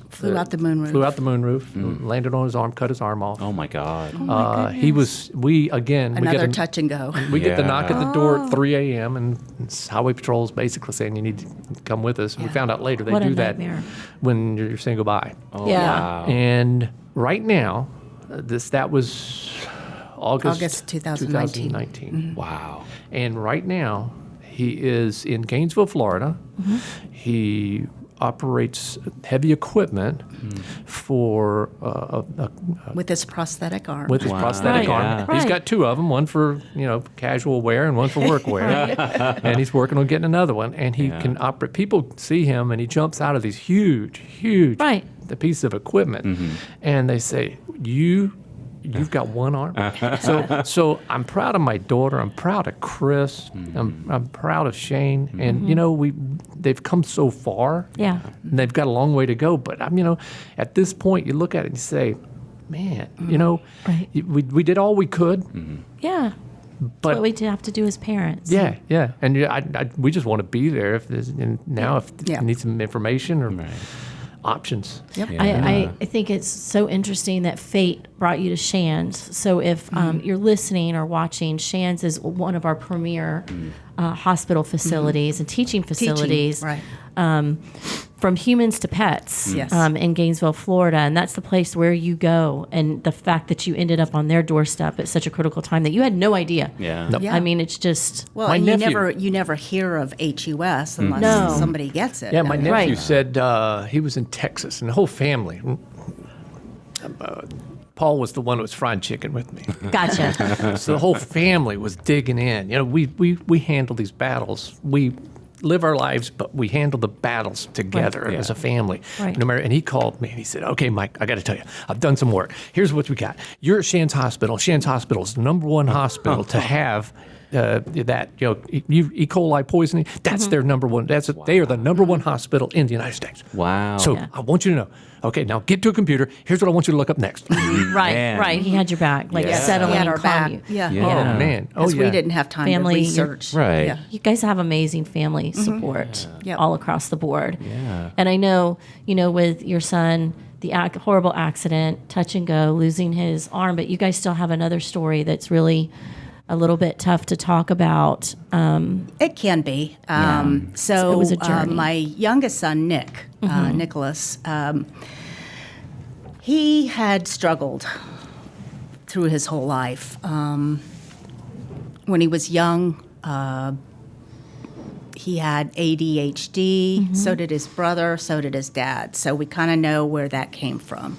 Flew out the moonroof. Landed on his arm, cut his arm off. Oh my God. Another touch and go. We get the knock at the door at 3 a.m. and Highway Patrol is basically saying you need to come with us. We found out later they do that when you're saying goodbye. Wow. And right now, that was August 2019. Wow. And right now, he is in Gainesville, Florida. He operates heavy equipment for with his prosthetic arm. With his prosthetic arm. He's got two of them, one for casual wear and one for work wear. And he's working on getting another one. And he can operate. People see him, and he jumps out of these huge the piece of equipment, and they say, You've got one arm. So I'm proud of my daughter. I'm proud of Chris. I'm proud of Shane. And they've come so far. Yeah. And they've got a long way to go. But at this point, you look at it and you say, man, we did all we could. Yeah. But what we have to do as parents. Yeah. And we just want to be there if you need some information or options. Yep. I think it's so interesting that fate brought you to Shands. So if you're listening or watching, Shands is one of our premier hospital facilities and teaching facilities. from humans to pets Yes. in Gainesville, Florida. And that's the place where you go. And the fact that you ended up on their doorstep at such a critical time that you had no idea. Yeah. Nope. Yeah. I mean, it's just, Well, My and nephew- you never hear of HUS unless No. somebody gets it. Yeah, my nephew Right. said he was in Texas, and the whole family. Paul was the one who was frying chicken with me. gotcha. So the whole family was digging in. You know, we handle these battles. We live our lives, but we handle the battles together Right. as a family. Right. No matter. And he called me and he said, "Okay, Mike, I got to tell you, I've done some work. Here's what we got. You're at Shands Hospital. Shands Hospital is the #1 hospital to have." That E. coli poisoning, that's their #1. They are the #1 hospital in the United States. Wow. So Yeah. I want you to know. Okay, now get to a computer. Here's what I want you to look up next. Right, Man. right. He had your back, like Yeah. settling He had and our calm back. you. Yeah. Yeah. Oh man. Oh Because yeah. we didn't have time Family, to you're- research. Right. Yeah. You guys have amazing family support Yep. all across the board. Yeah. And I know, with your son, the horrible accident, touch and go, losing his arm, but you guys still have another story that's really a little bit tough to talk about. It can be. So It was a journey. my youngest son, Nicholas, he had struggled through his whole life. When he was young, he had ADHD, so did his brother, so did his dad. So we kind of know where that came from.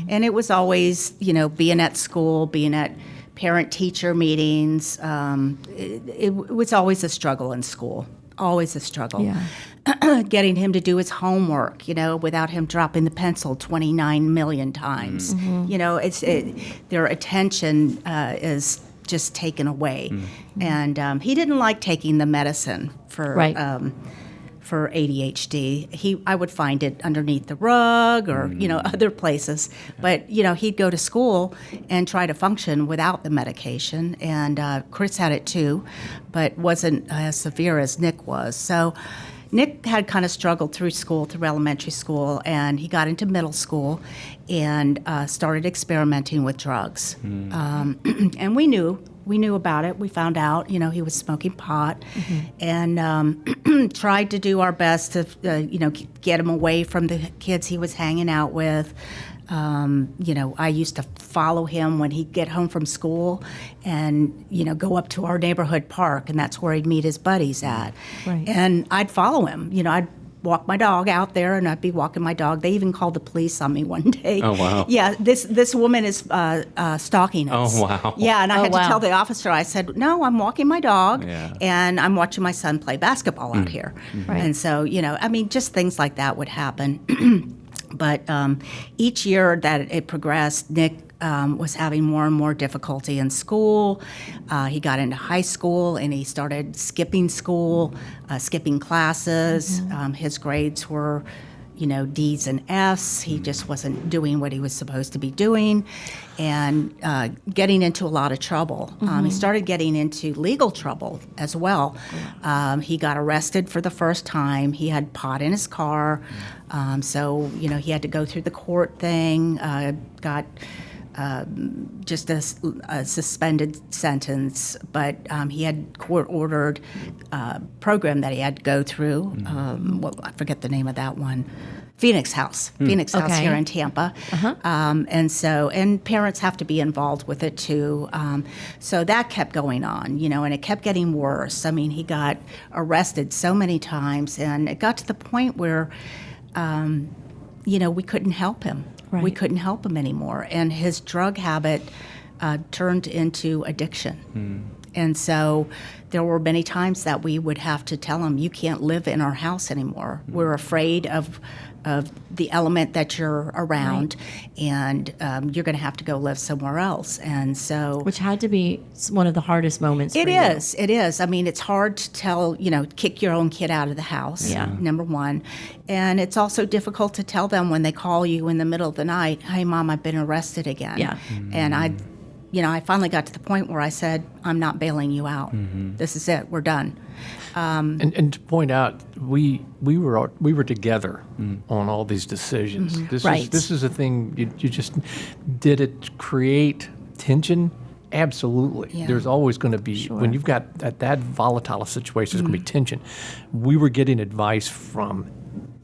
And it was always, being at school, being at parent-teacher meetings. It was always a struggle in school, always a struggle. Yeah. Getting him to do his homework, without him dropping the pencil 29 million times. Their attention is just taken away. And he didn't like taking the medicine for Right. For ADHD. I would find it underneath the rug or, other places. But, he'd go to school and try to function without the medication. And Chris had it too, but wasn't as severe as Nick was. So Nick had kind of struggled through school, through elementary school, and he got into middle school and started experimenting with drugs. And we knew about it. We found out, he was smoking pot, and tried to do our best to, get him away from the kids he was hanging out with. I used to follow him when he'd get home from school and, go up to our neighborhood park, and that's where he'd meet his buddies at. Right. And I'd follow him. I'd walk my dog out there, and I'd be walking my dog. They even called the police on me one day. Oh, wow. Yeah, this woman is stalking us. Oh, wow. Yeah, and I Oh, had wow. to tell the officer, I said, no, I'm walking my dog, Yeah. and I'm watching my son play basketball out here. Right. And so, just things like that would happen. But each year that it progressed, Nick was having more and more difficulty in school. He got into high school and he started skipping school, skipping classes. His grades were, D's and F's. He just wasn't doing what he was supposed to be doing, and getting into a lot of trouble. He started getting into legal trouble as well. He got arrested for the first time. He had pot in his car, so he had to go through the court thing. Got just a suspended sentence, but he had court-ordered program that he had to go through. I forget the name of that one. Phoenix House Okay. here in Tampa. And parents have to be involved with it too. So that kept going on, and it kept getting worse. I mean, he got arrested so many times, and it got to the point where, we couldn't help him. Right. We couldn't help him anymore. And his drug habit turned into addiction. And so there were many times that we would have to tell him, you can't live in our house anymore. We're afraid of the element that you're around, and you're going to have to go live somewhere else. And so Which had to be one of the hardest moments for it you. is. It is. I mean, it's hard to tell, kick your own kid out of the house, Yeah. number one. And it's also difficult to tell them when they call you in the middle of the night, hey, Mom, I've been arrested again. Yeah. And I finally got to the point where I said, I'm not bailing you out. This is it. We're done. And to point out, we were together on all these decisions. Right. This is a thing you just did it create tension. Absolutely. Yeah. There's always going to be when you've got that volatile situation. There's going to be tension. We were getting advice from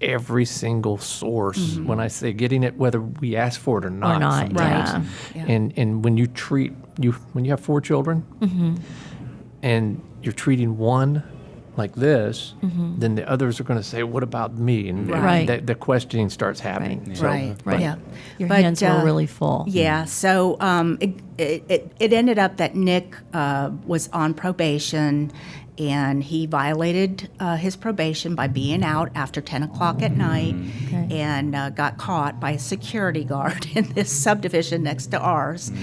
every single source. When I say getting it, whether we ask for it or not, not, sometimes. yeah. And when you when you have 4 children, and you're treating one like this, then the others are going to say, "What about me?" And Right. the questioning starts happening. Right. So, Right. but- Yeah. Your But, hands were really full. Yeah. So it ended up that Nick was on probation, and he violated his probation by being out after 10 o'clock at night, Okay. and got caught by a security guard in this subdivision next to ours.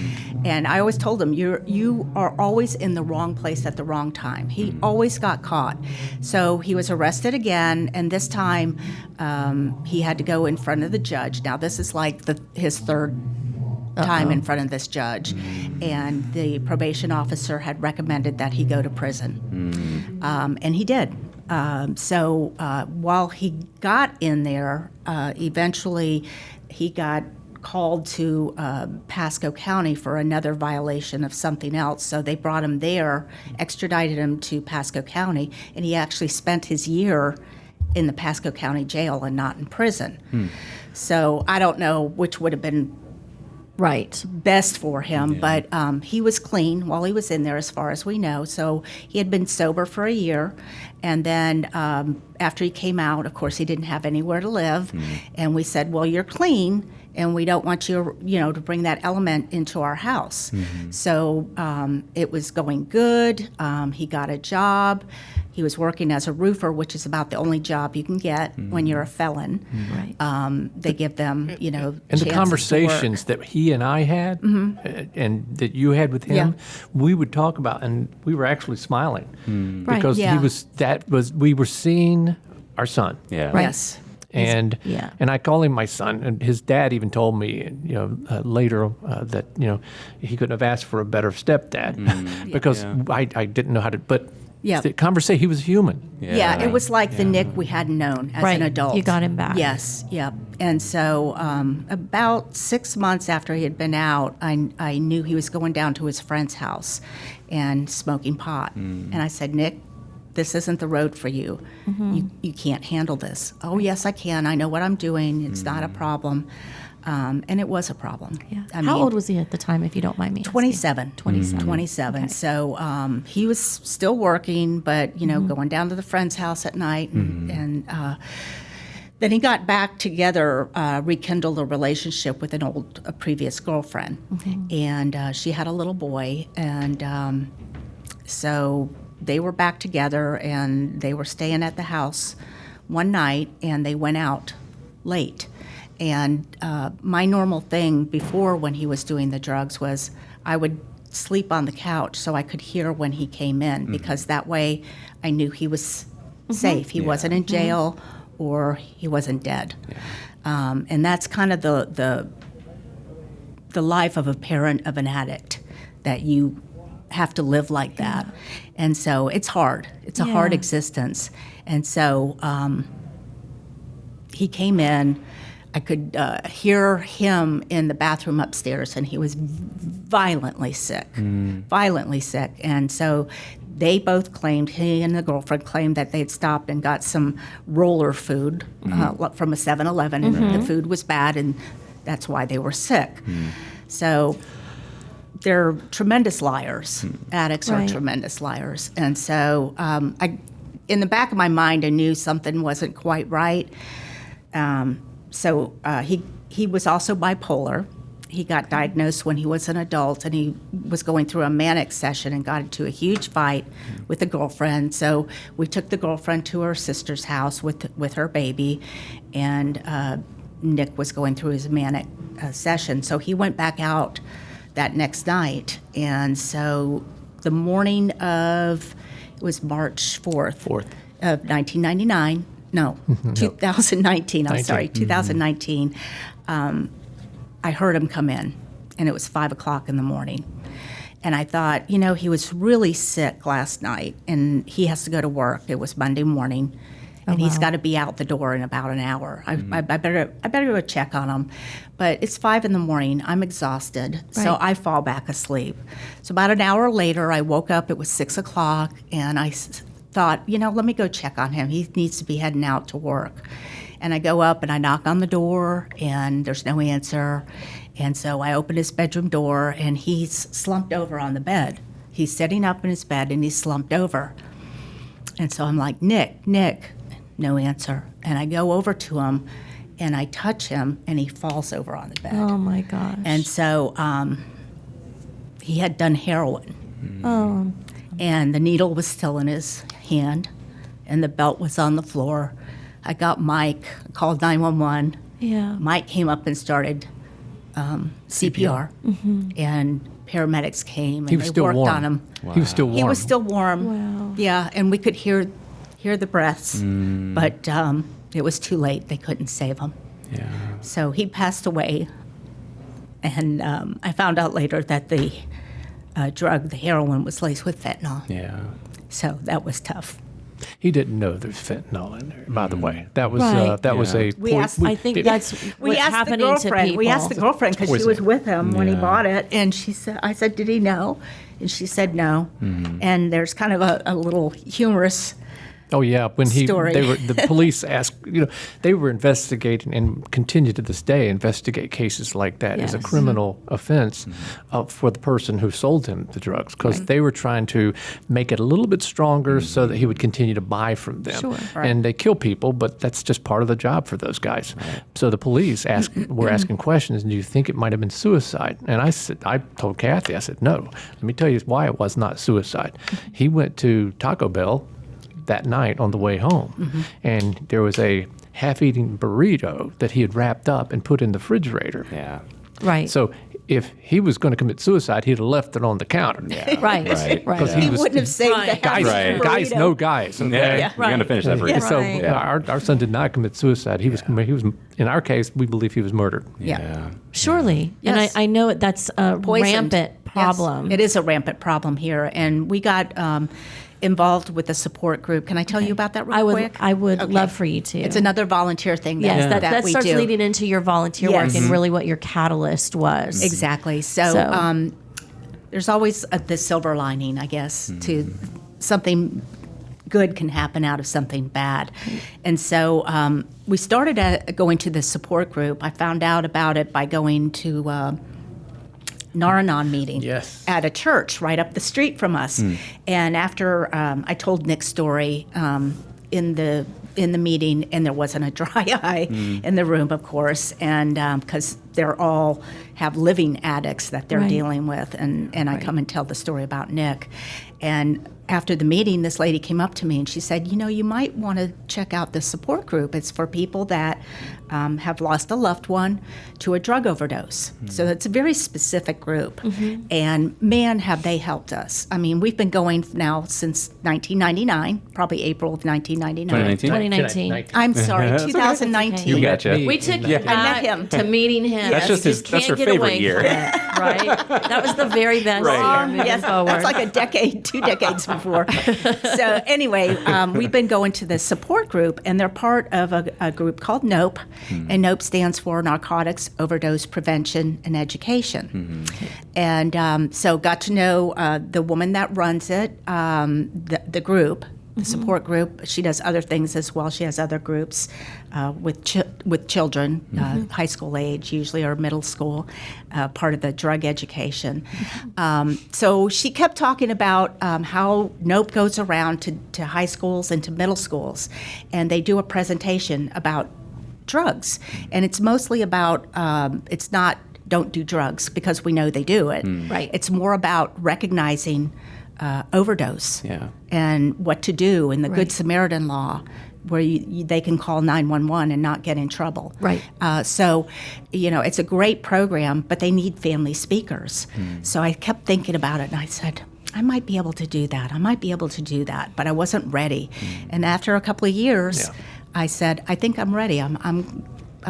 And I always told him, you are always in the wrong place at the wrong time. He always got caught. So he was arrested again, and this time he had to go in front of the judge. Now this is like his third time in front of this judge, and the probation officer had recommended that he go to prison, and he did. So while he got in there, eventually he got called to Pasco County for another violation of something else. So they brought him there, extradited him to Pasco County, and he actually spent his year in the Pasco County jail and not in prison. So I don't know which would have been Right. best for him, but he was clean while he was in there, as far as we know. So he had been sober for a year, and then after he came out, of course, he didn't have anywhere to live, and we said, "Well, you're clean, and we don't want you, to bring that element into our house." So it was going good. He got a job. He was working as a roofer, which is about the only job you can get when you're a felon. Right. They give them, and the chances to work. conversations that he and I had, and that you had with him, we would talk about, and we were actually smiling Right, because yeah. we were seeing our son. Yeah. Right. Yes. And Yeah. and I call him my son, and his dad even told me, later that he couldn't have asked for a better stepdad because I didn't know how to. But Yeah. the conversation, he was human. Yeah, it was like the Nick we hadn't known as Right. an adult. You got him back. Yes, yep. And so about 6 months after he had been out, I knew he was going down to his friend's house and smoking pot. And I said, "Nick, this isn't the road for you. You can't handle this." "Oh, yes, I can. I know what I'm doing. It's not a problem." And it was a problem. Yeah. I How mean, old was he at the time, if you don't mind me asking? 27. 27. 27. So he was still working, but, going down to the friend's house at night. And then he got back together, rekindled a relationship with a previous girlfriend. And she had a little boy. And so they were back together, and they were staying at the house one night, and they went out late. And my normal thing before, when he was doing the drugs, was I would sleep on the couch so I could hear when he came in, because that way I knew he was safe. He wasn't in jail, or he wasn't dead. And that's kind of the life of a parent of an addict, that you have to live like that. And so it's hard. It's a hard existence. And so he came in. I could hear him in the bathroom upstairs, and he was violently sick, violently sick. And so they both claimed, he and the girlfriend claimed, that they'd stopped and got some roller food from a 7-Eleven, and the food was bad, and that's why they were sick. So they're tremendous liars. Addicts are Right. tremendous liars. And so in the back of my mind, I knew something wasn't quite right. So he was also bipolar. He got diagnosed when he was an adult, and he was going through a manic session and got into a huge fight with a girlfriend. So we took the girlfriend to her sister's house with her baby, and Nick was going through his manic session. So he went back out that next night. And so the morning of, it was March 4th. Of 1999. No, 2019. I'm sorry, 2019. I heard him come in, and it was 5 o'clock in the morning. And I thought, he was really sick last night, and he has to go to work. It was Monday morning, and he's got to be out the door in about an hour. I better go check on him. But it's 5 in the morning. I'm exhausted, so I fall back asleep. So about an hour later, I woke up. It was 6 o'clock, and I thought, let me go check on him. He needs to be heading out to work. And I go up and I knock on the door, and there's no answer. And so I open his bedroom door, and he's slumped over on the bed. He's sitting up in his bed, and he's slumped over. And so I'm like, Nick, no answer. And I go over to him, and I touch him, and he falls over on the bed. Oh, my gosh. And so he had done heroin. Oh. And the needle was still in his hand, and the belt was on the floor. I got Mike, called 911. Yeah. Mike came up and started CPR, and paramedics came, He and was they still worked warm. on him. He was still warm. He was still warm. Wow. Yeah, and we could hear the breaths, but it was too late. They couldn't save him. Yeah. So he passed away, and I found out later that the drug, the heroin, was laced with fentanyl. Yeah. So that was tough. He didn't know there's fentanyl in there, by the way. That was Right. that was a We asked- I think that's what's happening to people. We asked the girlfriend because she Poison. was with him when he Yeah. bought it, and she said, "I said, did he know?" And she said no. And there's kind of a little humorous. Oh yeah, when Story. the police asked, they were investigating and continue to this day investigate cases like that as a Yes. criminal offense for the person who sold him the drugs, because they were trying to make it a little bit stronger so that he would continue to buy from them. Sure. Right. And they kill people, but that's just part of the job for those guys. So the police were asking questions, do you think it might have been suicide? And I told Kathy, I said, no. Let me tell you why it was not suicide. He went to Taco Bell that night on the way home, and there was a half-eaten burrito that he had wrapped up and put in the refrigerator. Yeah. Right. So if he was going to commit suicide, he'd have left it on the counter. Yeah. Right. Right. Right. Because He was- wouldn't have saved Right. the Guys, Right. guys know guys. Okay? Yeah. We're gonna finish that for you. Yeah. So Right. our son did not commit suicide. He was in our case, we believe he was murdered. Yeah. Surely. Yes. And I know that's a Poisoned. rampant problem. Yes, it is a rampant problem here, and we got involved with a support group. Can I tell you about that real quick? I would Okay. love for you to. It's another volunteer thing that, Yes, that we starts do. leading into your volunteer work Yes. and really what your catalyst was. Exactly. So, there's always the silver lining, I guess, to something good can happen out of something bad. And so we started going to the support group. I found out about it by going to Naranon meeting Yes. at a church right up the street from us. And after I told Nick's story in the meeting, and there wasn't a dry eye in the room, of course, and because they're all have living addicts that they're Right. dealing with, and I come and tell the story about Nick. And after the meeting, this lady came up to me and she said, you might want to check out this support group. It's for people that have lost a loved one to a drug overdose. So it's a very specific group. And man, have they helped us. I mean, we've been going now since 1999, probably April of 1999. 2019? 2019. I'm sorry, That's okay. 2019. You gotcha. We took you I met back him. to meeting him. That's just You his- that's can't her get favorite away year. from it, right? That was the very best Right. year moving Yes, forward. that's like a decade, 2 decades before. So anyway, we've been going to the support group, and they're part of a group called NOPE, and NOPE stands for Narcotics Overdose Prevention and Education. And so got to know the woman that runs it, the group. The support group. She does other things as well. She has other groups with children, high school age usually, or middle school, part of the drug education. So she kept talking about how NOPE goes around to high schools and to middle schools, and they do a presentation about drugs. And it's mostly about, it's not don't do drugs because we know they do it. Right. It's more about recognizing overdose Yeah. and what to do in the Right. Good Samaritan law, where they can call 911 and not get in trouble. Right. So, it's a great program, but they need family speakers. So I kept thinking about it, and I said, I might be able to do that. I might be able to do that, but I wasn't ready. And after a couple of years, I said, I think I'm ready. I'm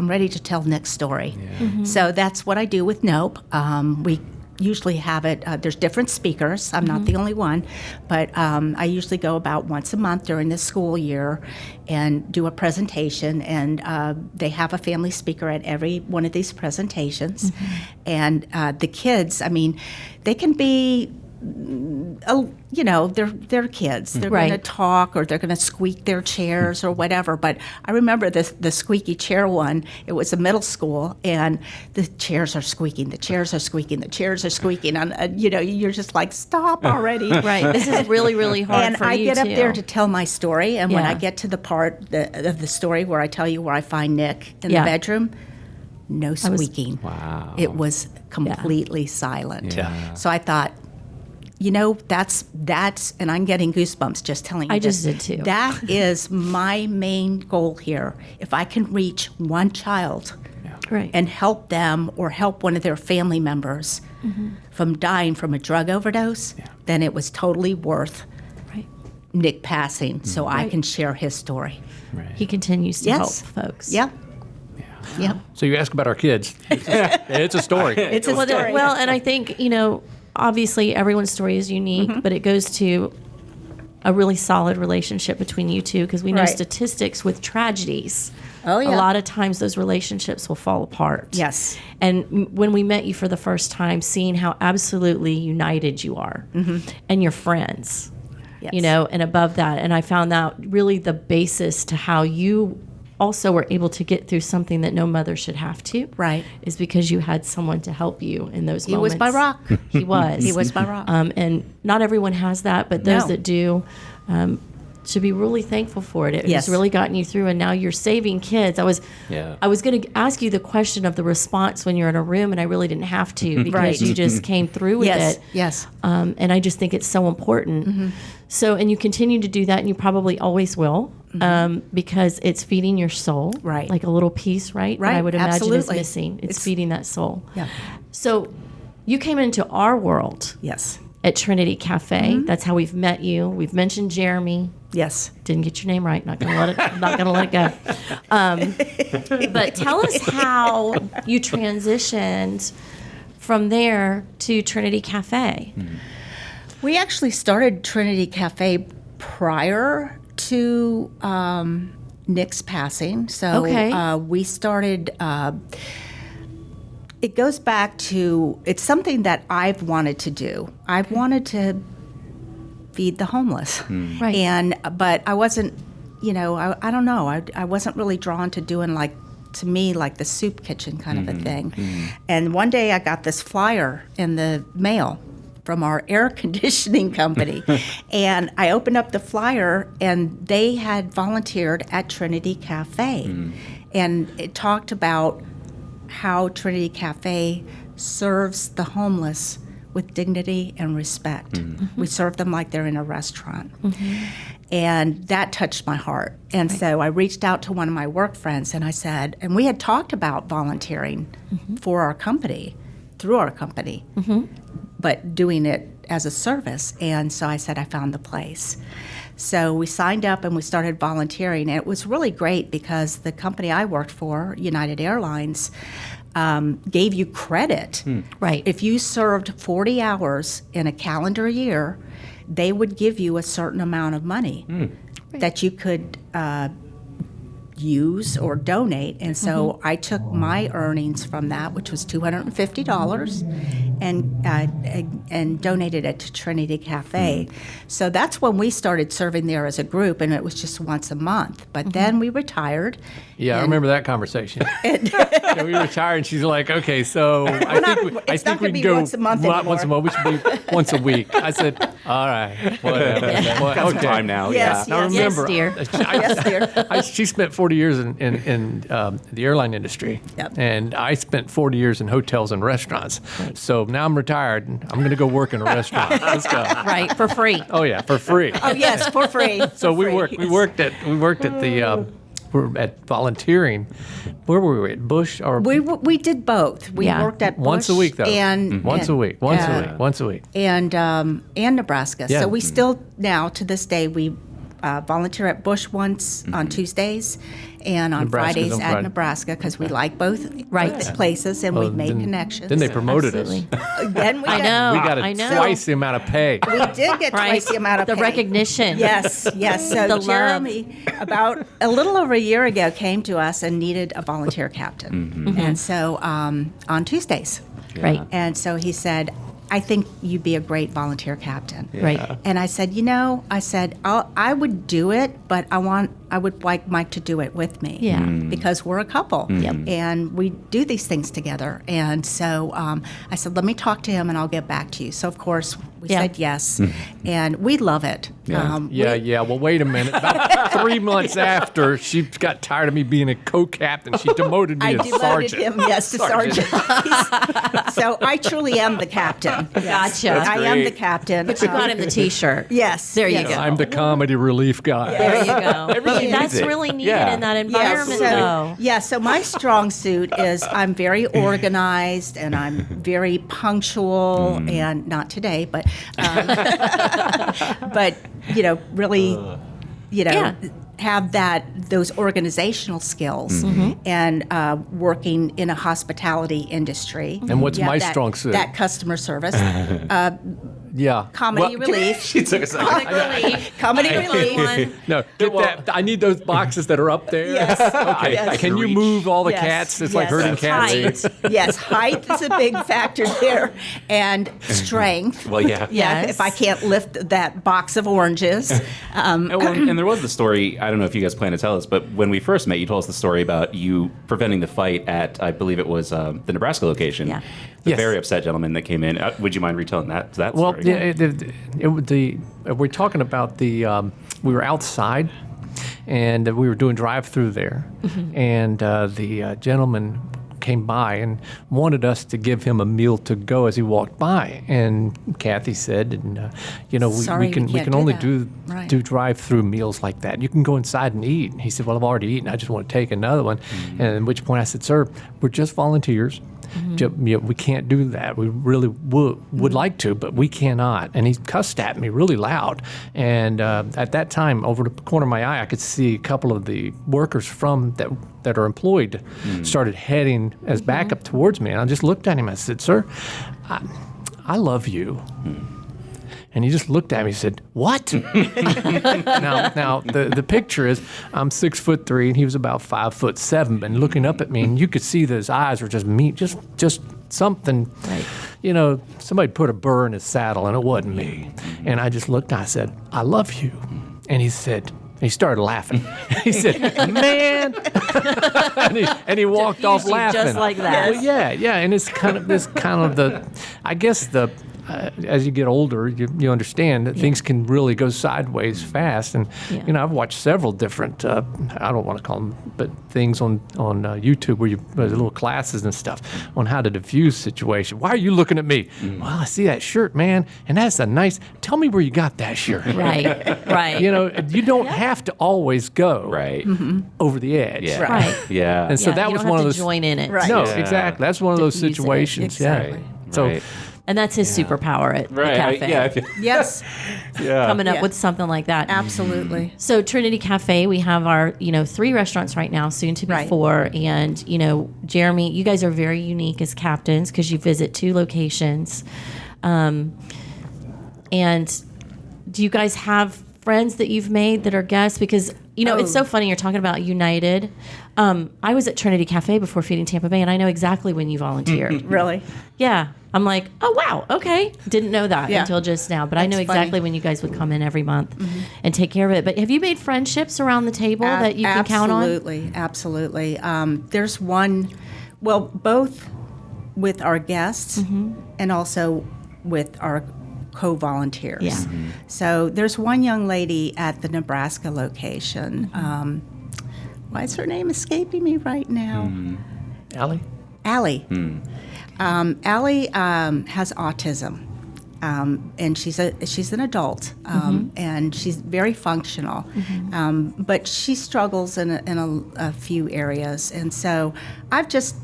ready to tell Nick's story. So that's what I do with NOPE. We usually have it, there's different speakers. I'm not the only one, but I usually go about once a month during the school year and do a presentation, and they have a family speaker at every one of these presentations. And the kids, I mean, they can be they're kids. They're Right. going to talk, or they're going to squeak their chairs or whatever. But I remember the squeaky chair one. It was a middle school, and the chairs are squeaking. The chairs are squeaking. The chairs are squeaking. And you're just like, stop already. Right. This is really, really hard And for I you get up too. there to tell my story, and when Yeah. I get to the part of the story where I tell you where I find Nick in Yeah. the bedroom, no squeaking. Wow. It was completely silent. Yeah. So I thought, that's, and I'm getting goosebumps just telling you I this. just did too. That is my main goal here. If I can reach one child Right. and help them or help one of their family members from dying from a drug overdose, then it was totally worth Right. Nick passing so I Right. can share his story. He continues to Yes. help folks. Yep. Yep. So you ask about our kids. It's a story. It's a Well, story. well, and I think, obviously everyone's story is unique, but it goes to a really solid relationship between you two, because we know Right. statistics with tragedies. Oh, yeah. A lot of times those relationships will fall apart. Yes. And when we met you for the first time, seeing how absolutely united you are and your friends, Yes. and above that. And I found that really the basis to how you also were able to get through something that no mother should have to. Right. Is because you had someone to help you in those He was moments. my rock. He was. He was my rock. And not everyone has that, but those No. that do should be really thankful for it. It Yes. has really gotten you through, and now you're saving kids. I was going to ask you the question of the response when you're in a room, and I really didn't have to because Right. you just came through with Yes. it. Yes. And I just think it's so important. So, and you continue to do that, and you probably always will, because it's feeding your soul, Right. Like a little piece, right? That I Right, would imagine is absolutely. missing. It's It's- feeding that soul. Yeah. So, you came into our world Yes. at Trinity Cafe. That's how we've met you. We've mentioned Jeremy. Yes. Didn't get your name right. Not gonna let it. I'm not gonna let it go. But tell us how you transitioned from there to Trinity Cafe. We actually started Trinity Cafe prior to Nick's passing. So Okay. we started, it goes back to, it's something that I've wanted to do. I've wanted to feed the homeless. Right. But I wasn't, I don't know. I wasn't really drawn to doing to me, like the soup kitchen kind of a thing. And one day I got this flyer in the mail from our air conditioning company. And I opened up the flyer, and they had volunteered at Trinity Cafe. And it talked about how Trinity Cafe serves the homeless with dignity and respect. We serve them like they're in a restaurant. And that touched my heart. And so I reached out to one of my work friends, and I said, and we had talked about volunteering for our company, through our company, but doing it as a service. And so I said, I found the place. So we signed up and we started volunteering. And it was really great because the company I worked for, United Airlines, gave you credit. Right. If you served 40 hours in a calendar year, they would give you a certain amount of money that you could use or donate. And so I took my earnings from that, which was $250, and donated it to Trinity Cafe. So that's when we started serving there as a group, and it was just once a month. But then we retired. Yeah, I and- remember that conversation. Yeah, we retired, and she's like, "Okay, so I it's not think we gonna can be go once a month not once a anymore." month. We should be once a week." I said, "All right, whatever." Well, Got some okay. time now. Yes, Yeah. Now yes. remember, dear. Yes, dear. she spent 40 years in the airline industry, Yep. and I spent 40 years in hotels and restaurants. So now I'm retired, and I'm going to go work in a restaurant. Let's go. Right. For free. Oh yeah, for free. Oh, yes, for free. So For we free, worked. yes. We worked at the. We're at volunteering. Where were we at Bush or We did both. We Yeah. worked at once a Bush week though? and Once a week. Once a week. Once a week. and Nebraska. Yeah. So we still now to this day we volunteer at Bush once on Tuesdays and on Nebraska's Fridays on at Friday. Nebraska because we like both Right. places and we've made then- connections. Then they promoted Absolutely. Then we I got- know. us. We got I know. twice the amount of pay. We did get Right. twice the amount of the pay. recognition. Yes, yes. So The love. Jeremy, about a little over a year ago, came to us and needed a volunteer captain. And so on Tuesdays. Right. And so he said, I think you'd be a great volunteer captain. Right. And I said, I would do it, but I would like Mike to do it with me. Yeah. Because we're a couple. And we do these things together. And so I said, let me talk to him and I'll get back to you. So, of course, we said yes. And we love it. Well, wait a minute. About 3 months after, she got tired of me being a co-captain. She demoted me I to demoted sergeant. him, yes, to sergeant. So I truly am the captain. Gotcha. I am great. the captain. But you got him the T-shirt. Yes. There you yes. go. I'm the comedy relief guy. There you go. Everybody That's needs it. really needed Yeah. in that Yeah, environment, though. so my strong suit is I'm very organized and I'm very punctual, and not today, but really, Yeah. have those organizational skills and working in a hospitality industry. And what's Yeah, my that- strong suit? That customer service, Yeah. comedy relief. She took a second. Comedy relief. No, get that. I need those boxes that are up there. Yes. Okay. Yes. Can you move all the Yes. cats? It's like Yes. herding cats. Height. Yes, height is a big factor there, and strength. Well, yeah. Yes. If I can't lift that box of oranges. And there was the story, I don't know if you guys plan to tell us, but when we first met, you told us the story about you preventing the fight at, I believe it was the Nebraska location. Yeah. The Yes. very upset gentleman that came in. Would you mind retelling that Well, story? we're talking about we were outside, and we were doing drive-through there, and the gentleman came by and wanted us to give him a meal to go as he walked by, and Kathy said, Sorry, we can we can't only do that. Right. do drive-through meals like that. You can go inside and eat. And he said, well, I've already eaten. I just want to take another one. And at which point I said, sir, we're just volunteers. We can't do that. We really would like to, but we cannot. And he cussed at me really loud. And at that time, over the corner of my eye, I could see a couple of the workers from that are employed started heading as backup towards me. And I just looked at him. I said, sir, I love you. And he just looked at me and said, what? Now the picture is I'm 6'3" and he was about 5'7", and looking up at me, and you could see that his eyes were just something, somebody put a burr in his saddle, and it wasn't me. And I just looked and I said, I love you. And he started laughing. He said, man. and he walked off laughing. Just like that. Well, yeah. And it's kind of as you get older, you understand that things can really go sideways fast. And, I've watched several different, I don't want to call them, but things on YouTube where there's little classes and stuff on how to diffuse situation. Why are you looking at me? Well, I see that shirt, man, and that's tell me where you got that shirt. Right. You don't have to always go Right. over the edge. Yeah. Right. Yeah. And so Yeah, that you was don't one have of to those. join in it. Right. No, Yeah. exactly. That's one of those Diffuse it. situations. Exactly. Yeah. So. Right. And that's his superpower at the cafe. I feel, Yes, Coming up Yeah. with something like that. absolutely. So Trinity Cafe, we have our 3 restaurants right now, soon to be Right. 4. And Jeremy, you guys are very unique as captains because you visit 2 locations. And do you guys have friends that you've made that are guests? Because it's so funny you're talking about United. I was at Trinity Cafe before Feeding Tampa Bay, and I know exactly when you volunteer. Really? Yeah. I'm like, oh, wow, okay. Didn't know that Yeah. until just now. But I know That's funny. exactly when you guys would come in every month and take care of it. But have you made friendships around the table that you can count on? Absolutely. There's one, both with our guests and also with our co-volunteers. Yeah. So there's one young lady at the Nebraska location. Why is her name escaping me right now? Allie? Allie. Allie has autism, and she's an adult, and she's very functional, but she struggles in a few areas, and so I've just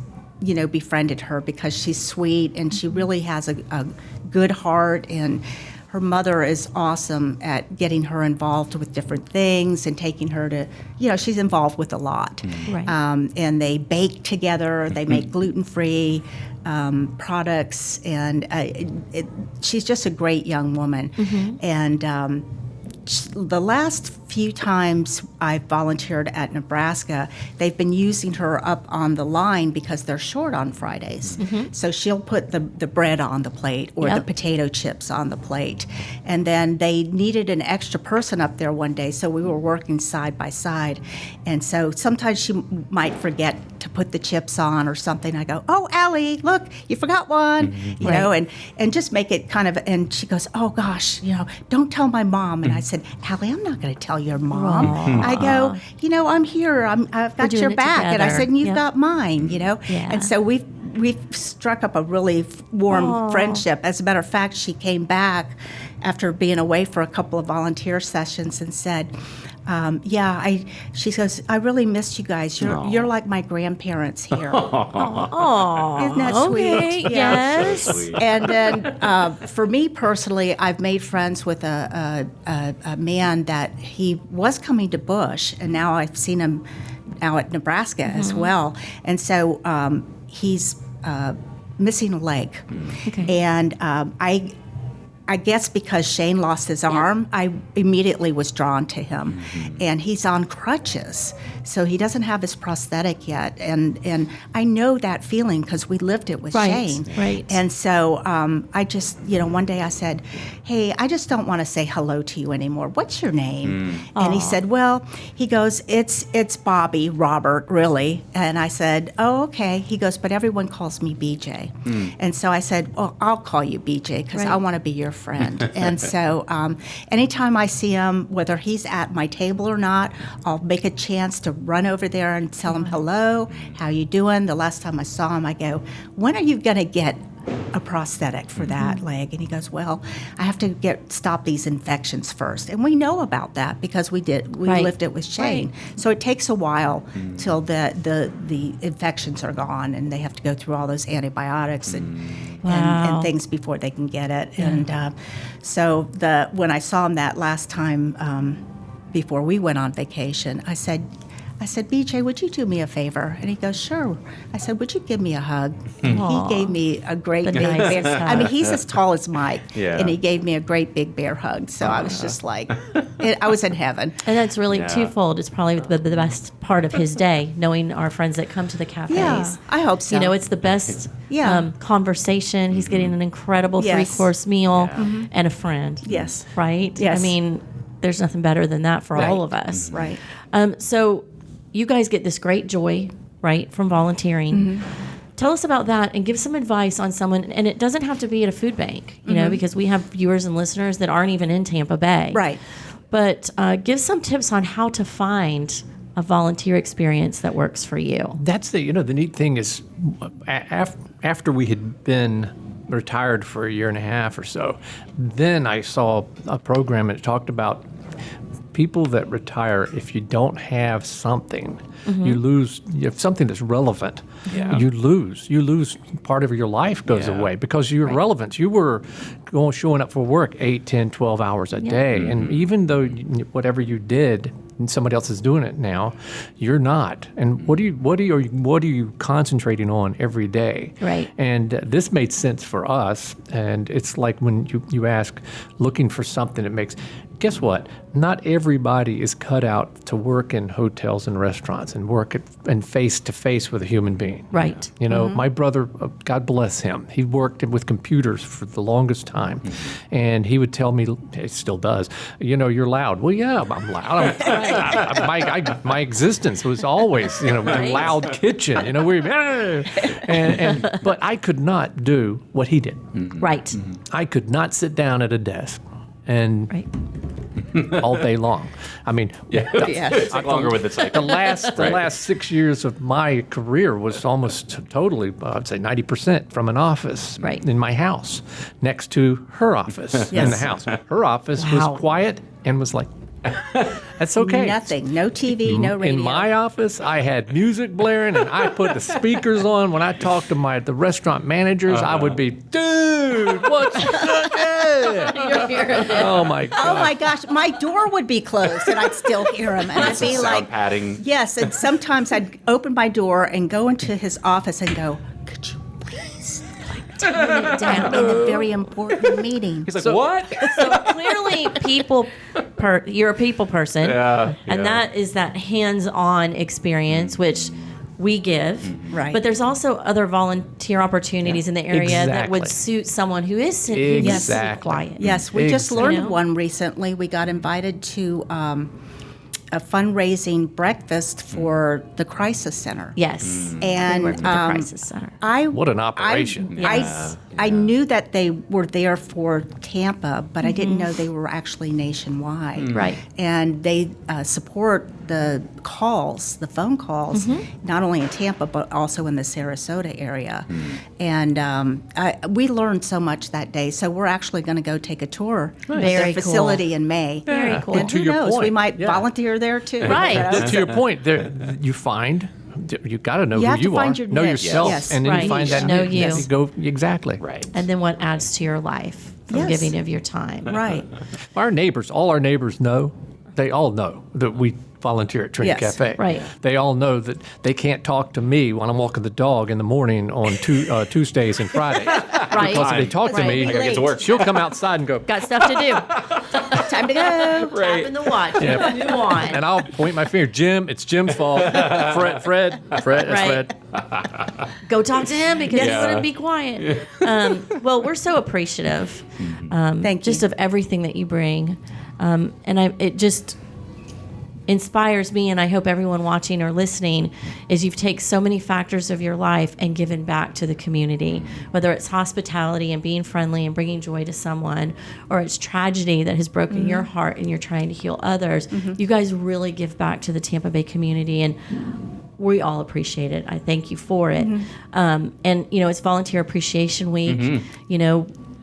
befriended her because she's sweet and she really has a good heart, and her mother is awesome at getting her involved with different things and taking her to, she's involved with a lot. Right. And they bake together, they make gluten-free products, and she's just a great young woman. And the last few times I volunteered at Nebraska, they've been using her up on the line because they're short on Fridays. So she'll put the bread on the plate or the potato chips on the plate. And then they needed an extra person up there one day, so we were working side by side. And so sometimes she might forget to put the chips on or something. I go, "Oh, Allie, look, you forgot one," you know, and just make it kind of, and she goes, "Oh gosh, don't tell my mom." And I said, "Allie, I'm not going to tell your mom." I go, "I'm here. I've got your back." And I said, "And you've got mine," And so we've struck up a really warm friendship. As a matter of fact, she came back after being away for a couple of volunteer sessions and said, she goes, "I really missed you guys. You're like my grandparents here." Isn't that sweet? Yes. So sweet. And then for me personally, I've made friends with a man that he was coming to Bush, and now I've seen him now at Nebraska as well. And so he's missing a leg. And I guess because Shane lost his arm, I immediately was drawn to him. And he's on crutches, so he doesn't have his prosthetic yet. And I know that feeling because we lived it with Shane. Right. And so I just, one day I said, "Hey, I just don't want to say hello to you anymore. What's your name?" And he said, he goes, it's Bobby, Robert, really. And I said, "Oh, okay." He goes, "But everyone calls me BJ." And so I said, "Well, I'll call you BJ because I want to be your friend." And so anytime I see him, whether he's at my table or not, I'll make a chance to run over there and tell him hello, how you doing? The last time I saw him, I go, "When are you going to get a prosthetic for that leg?" And he goes, "Well, I have to stop these infections first." And we know about that because we lived it with Shane. So it takes a while till the infections are gone, and they have to go through all those antibiotics and things before they can get it. And so when I saw him that last time before we went on vacation, I said, "BJ, would you do me a favor?" And he goes, "Sure." I said, "Would you give me a hug?" And he gave me a great big bear. I mean, he's as tall as Mike, and he gave me a great big bear hug. So I was just like, I was in heaven. And that's really twofold. It's probably the best part of his day, knowing our friends that come to the cafes. Yeah, I hope so. It's the best conversation. He's getting an incredible Yes. 3-course meal and a friend. Yes. Right? Yes. I mean, there's nothing better than that for all of us. Right. So you guys get this great joy, right, from volunteering. Tell us about that and give some advice on someone, and it doesn't have to be at a food bank, because we have viewers and listeners that aren't even in Tampa Bay. Right. But give some tips on how to find a volunteer experience that works for you. That's the neat thing is after we had been retired for a year and a half or so, then I saw a program that talked about people that retire, if you don't have something, you lose. You have something that's relevant. You lose part of your life goes away because you're relevant. You were showing up for work 8, 10, 12 hours a day, and even though whatever you did, and somebody else is doing it now, you're not. And what are you concentrating on every day? Right. And this made sense for us. And it's like when you ask, looking for something that makes. Guess what? Not everybody is cut out to work in hotels and restaurants and work and face to face with a human being. Right. My brother, God bless him, he worked with computers for the longest time, and he would tell me, he still does, "You're loud." Well, yeah, I'm loud. My existence was always, a loud kitchen. But I could not do what he did. Right. I could not sit down at a desk and all day long. I mean, It's like longer with the cycle. the last 6 years of my career was almost totally, I'd say 90% from an office in my house next to her office in the house. Her office was quiet and was like, that's okay. Nothing. No TV, no radio. In my office, I had music blaring, and I put the speakers on. When I talked to the restaurant managers, I would be, "Dude, what's Oh my God. Oh my gosh, my door would be closed and I'd still hear him. And I'd be Sound like, padding. Yes, and sometimes I'd open my door and go into his office and go, "Could you please Tone it down. In a very important meeting. He's like, what? So clearly, you're a people person, Yeah, and that is that hands-on experience, which we give. Right. But there's also other volunteer opportunities in the area that would Exactly. suit someone who is sitting Exactly. quiet. Yes, we just learned You know? one recently. We got invited to a fundraising breakfast for the Crisis Center. Yes. And We work with the Crisis Center. What an operation. I knew that they were there for Tampa, but I didn't know they were actually nationwide. Right. And they support the phone calls, not only in Tampa, but also in the Sarasota area. And we learned so much that day. So we're actually going to go take a tour of Very their cool. facility in May. Very cool. And To who your knows, we point, might yeah. volunteer there too. Right. To your point, you got to know You who have to you are. find your know niche. yourself, Yes. and then Right. you find that Know niche. you. You go exactly. Right. And then what adds to your life from Yes. giving of your time. Right. Our neighbors, all our neighbors know. They all know that we volunteer at Trinity Yes. Cafe. Right. They all know that they can't talk to me when I'm walking the dog in the morning on Tuesdays and Fridays. Right. Because if they talk to Right. me, I gotta get to work. she'll come outside and go, Got stuff to do. Time to go. Tapping the watch. Yeah. Move on. and I'll point my finger, Jim, it's Jim's fault. Fred, it's Right. Fred. Go talk to him because Yeah. he's going to be quiet. Well, we're so appreciative Thank just you. of everything that you bring. It just inspires me, and I hope everyone watching or listening, is you've taken so many factors of your life and given back to the community, whether it's hospitality and being friendly and bringing joy to someone, or it's tragedy that has broken your heart and you're trying to heal others. You guys really give back to the Tampa Bay community, and we all appreciate it. I thank you for it. And, it's Volunteer Appreciation Week.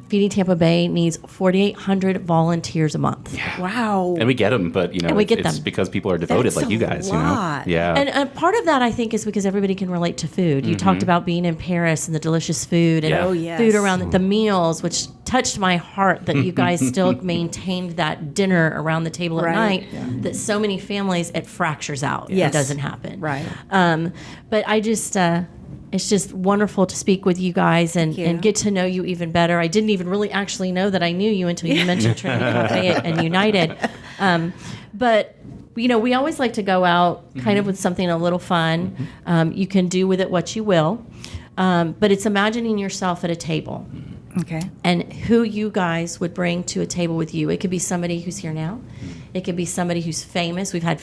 Feeding Tampa Bay needs 4,800 volunteers a month. Wow. And we get them, but we get it's them. because people are devoted That's like you a guys. lot. Yeah. And part of that, I think, is because everybody can relate to food. You talked about being in Paris and the delicious food and Yeah. Oh, yes. food around the meals, which touched my heart that you guys still maintained that dinner around the table at Right. night. That so many families, it fractures out. Yes. It doesn't happen. Right. But I just... it's just wonderful to speak with you guys and get to know you even better. I didn't even really actually know that I knew you until you mentioned Trinity Cafe and United. But, we always like to go out kind of with something a little fun. You can do with it what you will. But it's imagining yourself at a table. Okay. And who you guys would bring to a table with you. It could be somebody who's here now. It could be somebody who's famous. We've had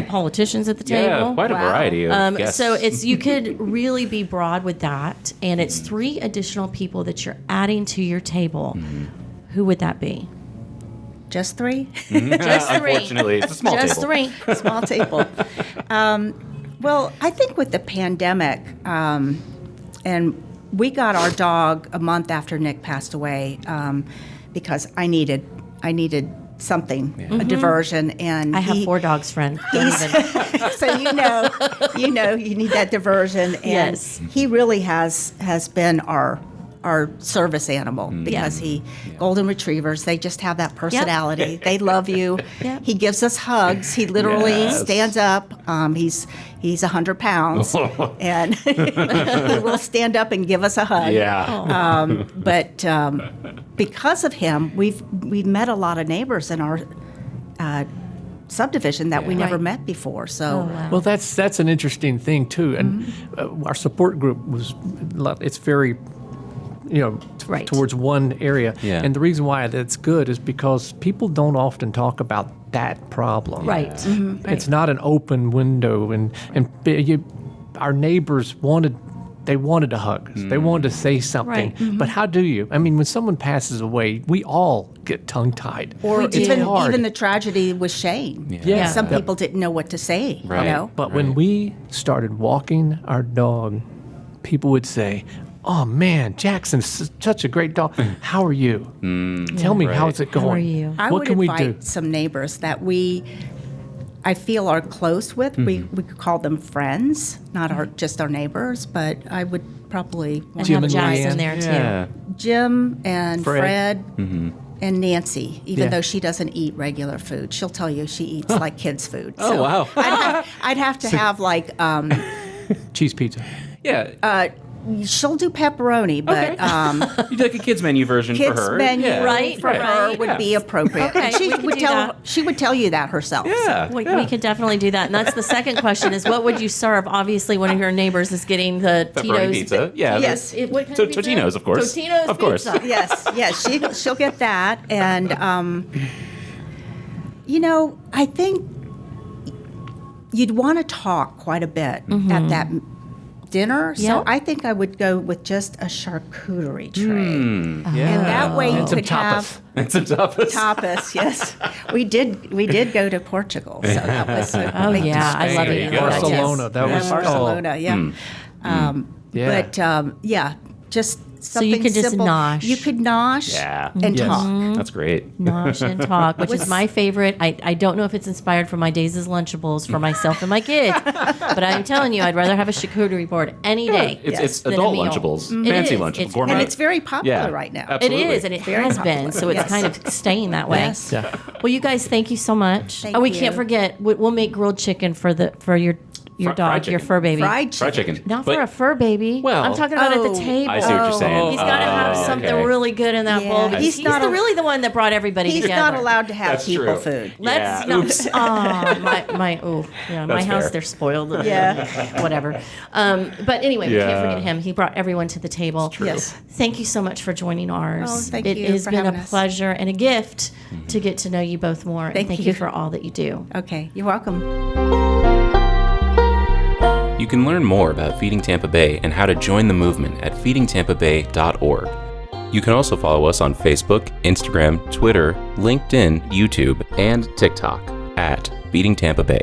politicians at the yeah, table. quite a variety of guests. So you could really be broad with that, and it's 3 additional people that you're adding to your table. Who would that be? Just 3? Just 3. Unfortunately, it's a small Just table. 3. Small table. Well, I think with the pandemic, and we got our dog a month after Nick passed away because I needed something, a diversion, and I have 4 dogs, friend. Don't even. so you need that diversion, and Yes. he really has been our service animal because golden retrievers, they just have that personality. They love you. Yep. He gives us hugs. He literally stands up. He's 100 pounds, and he will stand up and give us a hug. Yeah. But because of him, we've met a lot of neighbors in our subdivision that we never Right. met before. So. Oh, wow. Well, that's an interesting thing too, and our support group it's very, Right. towards one area. Yeah. And the reason why that's good is because people don't often talk about that problem. Right. It's not an open window, and our neighbors wanted to hug us. They wanted to say something. Right. But how do you? I mean, when someone passes away, we all get tongue-tied. Or We do. even the tragedy with Shane. Yeah. Some Yep. people didn't know what to say. Right. You know? But when we started walking our dog, people would say, "Oh man, Jackson's such a great dog. How are you? Tell me, Right. how's it going? How are you? I what would can we invite do?" some neighbors that I feel are close with. We could call them friends, not just our neighbors, but I would probably want And to have and Jackson Leanne. there, too. Yeah. Jim and Fred. and Nancy, even Yeah. though she doesn't eat regular food. She'll tell you she eats like kids' food. Oh, wow. I'd have to have like Cheese pizza. Yeah. she'll do pepperoni, but You do like a kids menu version kids for her. menu Right, for her right. would be appropriate. Okay, she we can would do tell that. she would tell you that herself. Yeah. We could definitely do that. And that's the second question is what would you serve? Obviously, one of your neighbors is getting the Pepperoni Tito's. pizza. Yeah. Yes. What kind of pizza? Totino's, of course. Totino's Of course. pizza. Yes, she'll get that, and I think you'd want to talk quite a bit at that dinner. So Yep. I think I would go with just a charcuterie tray, Yeah. and that way you And some could have And some tapas. tapas. Yes, we did go to Portugal, so that was Oh, yeah. I love There it. you I go. love that, too. Barcelona. That was Barcelona. Yeah. Yeah. But just So you something could just simple. nosh. You could nosh Yeah. and Yes. talk. That's great. Nosh and talk, which is my favorite. I don't know if it's inspired from my days as Lunchables for myself and my kids, but I'm telling you, I'd rather have a charcuterie board any day. It's than a adult meal. Lunchables, It fancy is. Lunchables, It's gourmet. And it's very popular Yeah. right now. It Absolutely. is, and it Very has been. popular. So it's Yes. kind of staying that way. Yes. Yeah. Well, you guys, thank you so much. Thank we you. can't forget. We'll make grilled chicken for your Fried dog, your chicken. fur baby. Fried chicken. Fried chicken. Not But for a fur baby. Well- I'm talking about at the Oh, table. I see what you're saying. He's got to have Oh, something okay. really good in that Yeah. bowl. Because He's he's not a- really the one that brought everybody He's together. not allowed to have That's people true. food. Let's Yeah. not. Oops. My That's house fair. they're spoiled. Yeah. Whatever. But anyway, we Yeah. can't forget him. He brought everyone to the table. Yes. Thank you so much for joining ours. Oh, thank It you has for been a having us. pleasure and a gift to get to know you both more. Thank and thank you. you for all that you do. Okay, you're welcome. You can learn more about Feeding Tampa Bay and how to join the movement at feedingtampabay.org. You can also follow us on Facebook, Instagram, Twitter, LinkedIn, YouTube, and TikTok at Feeding Tampa Bay.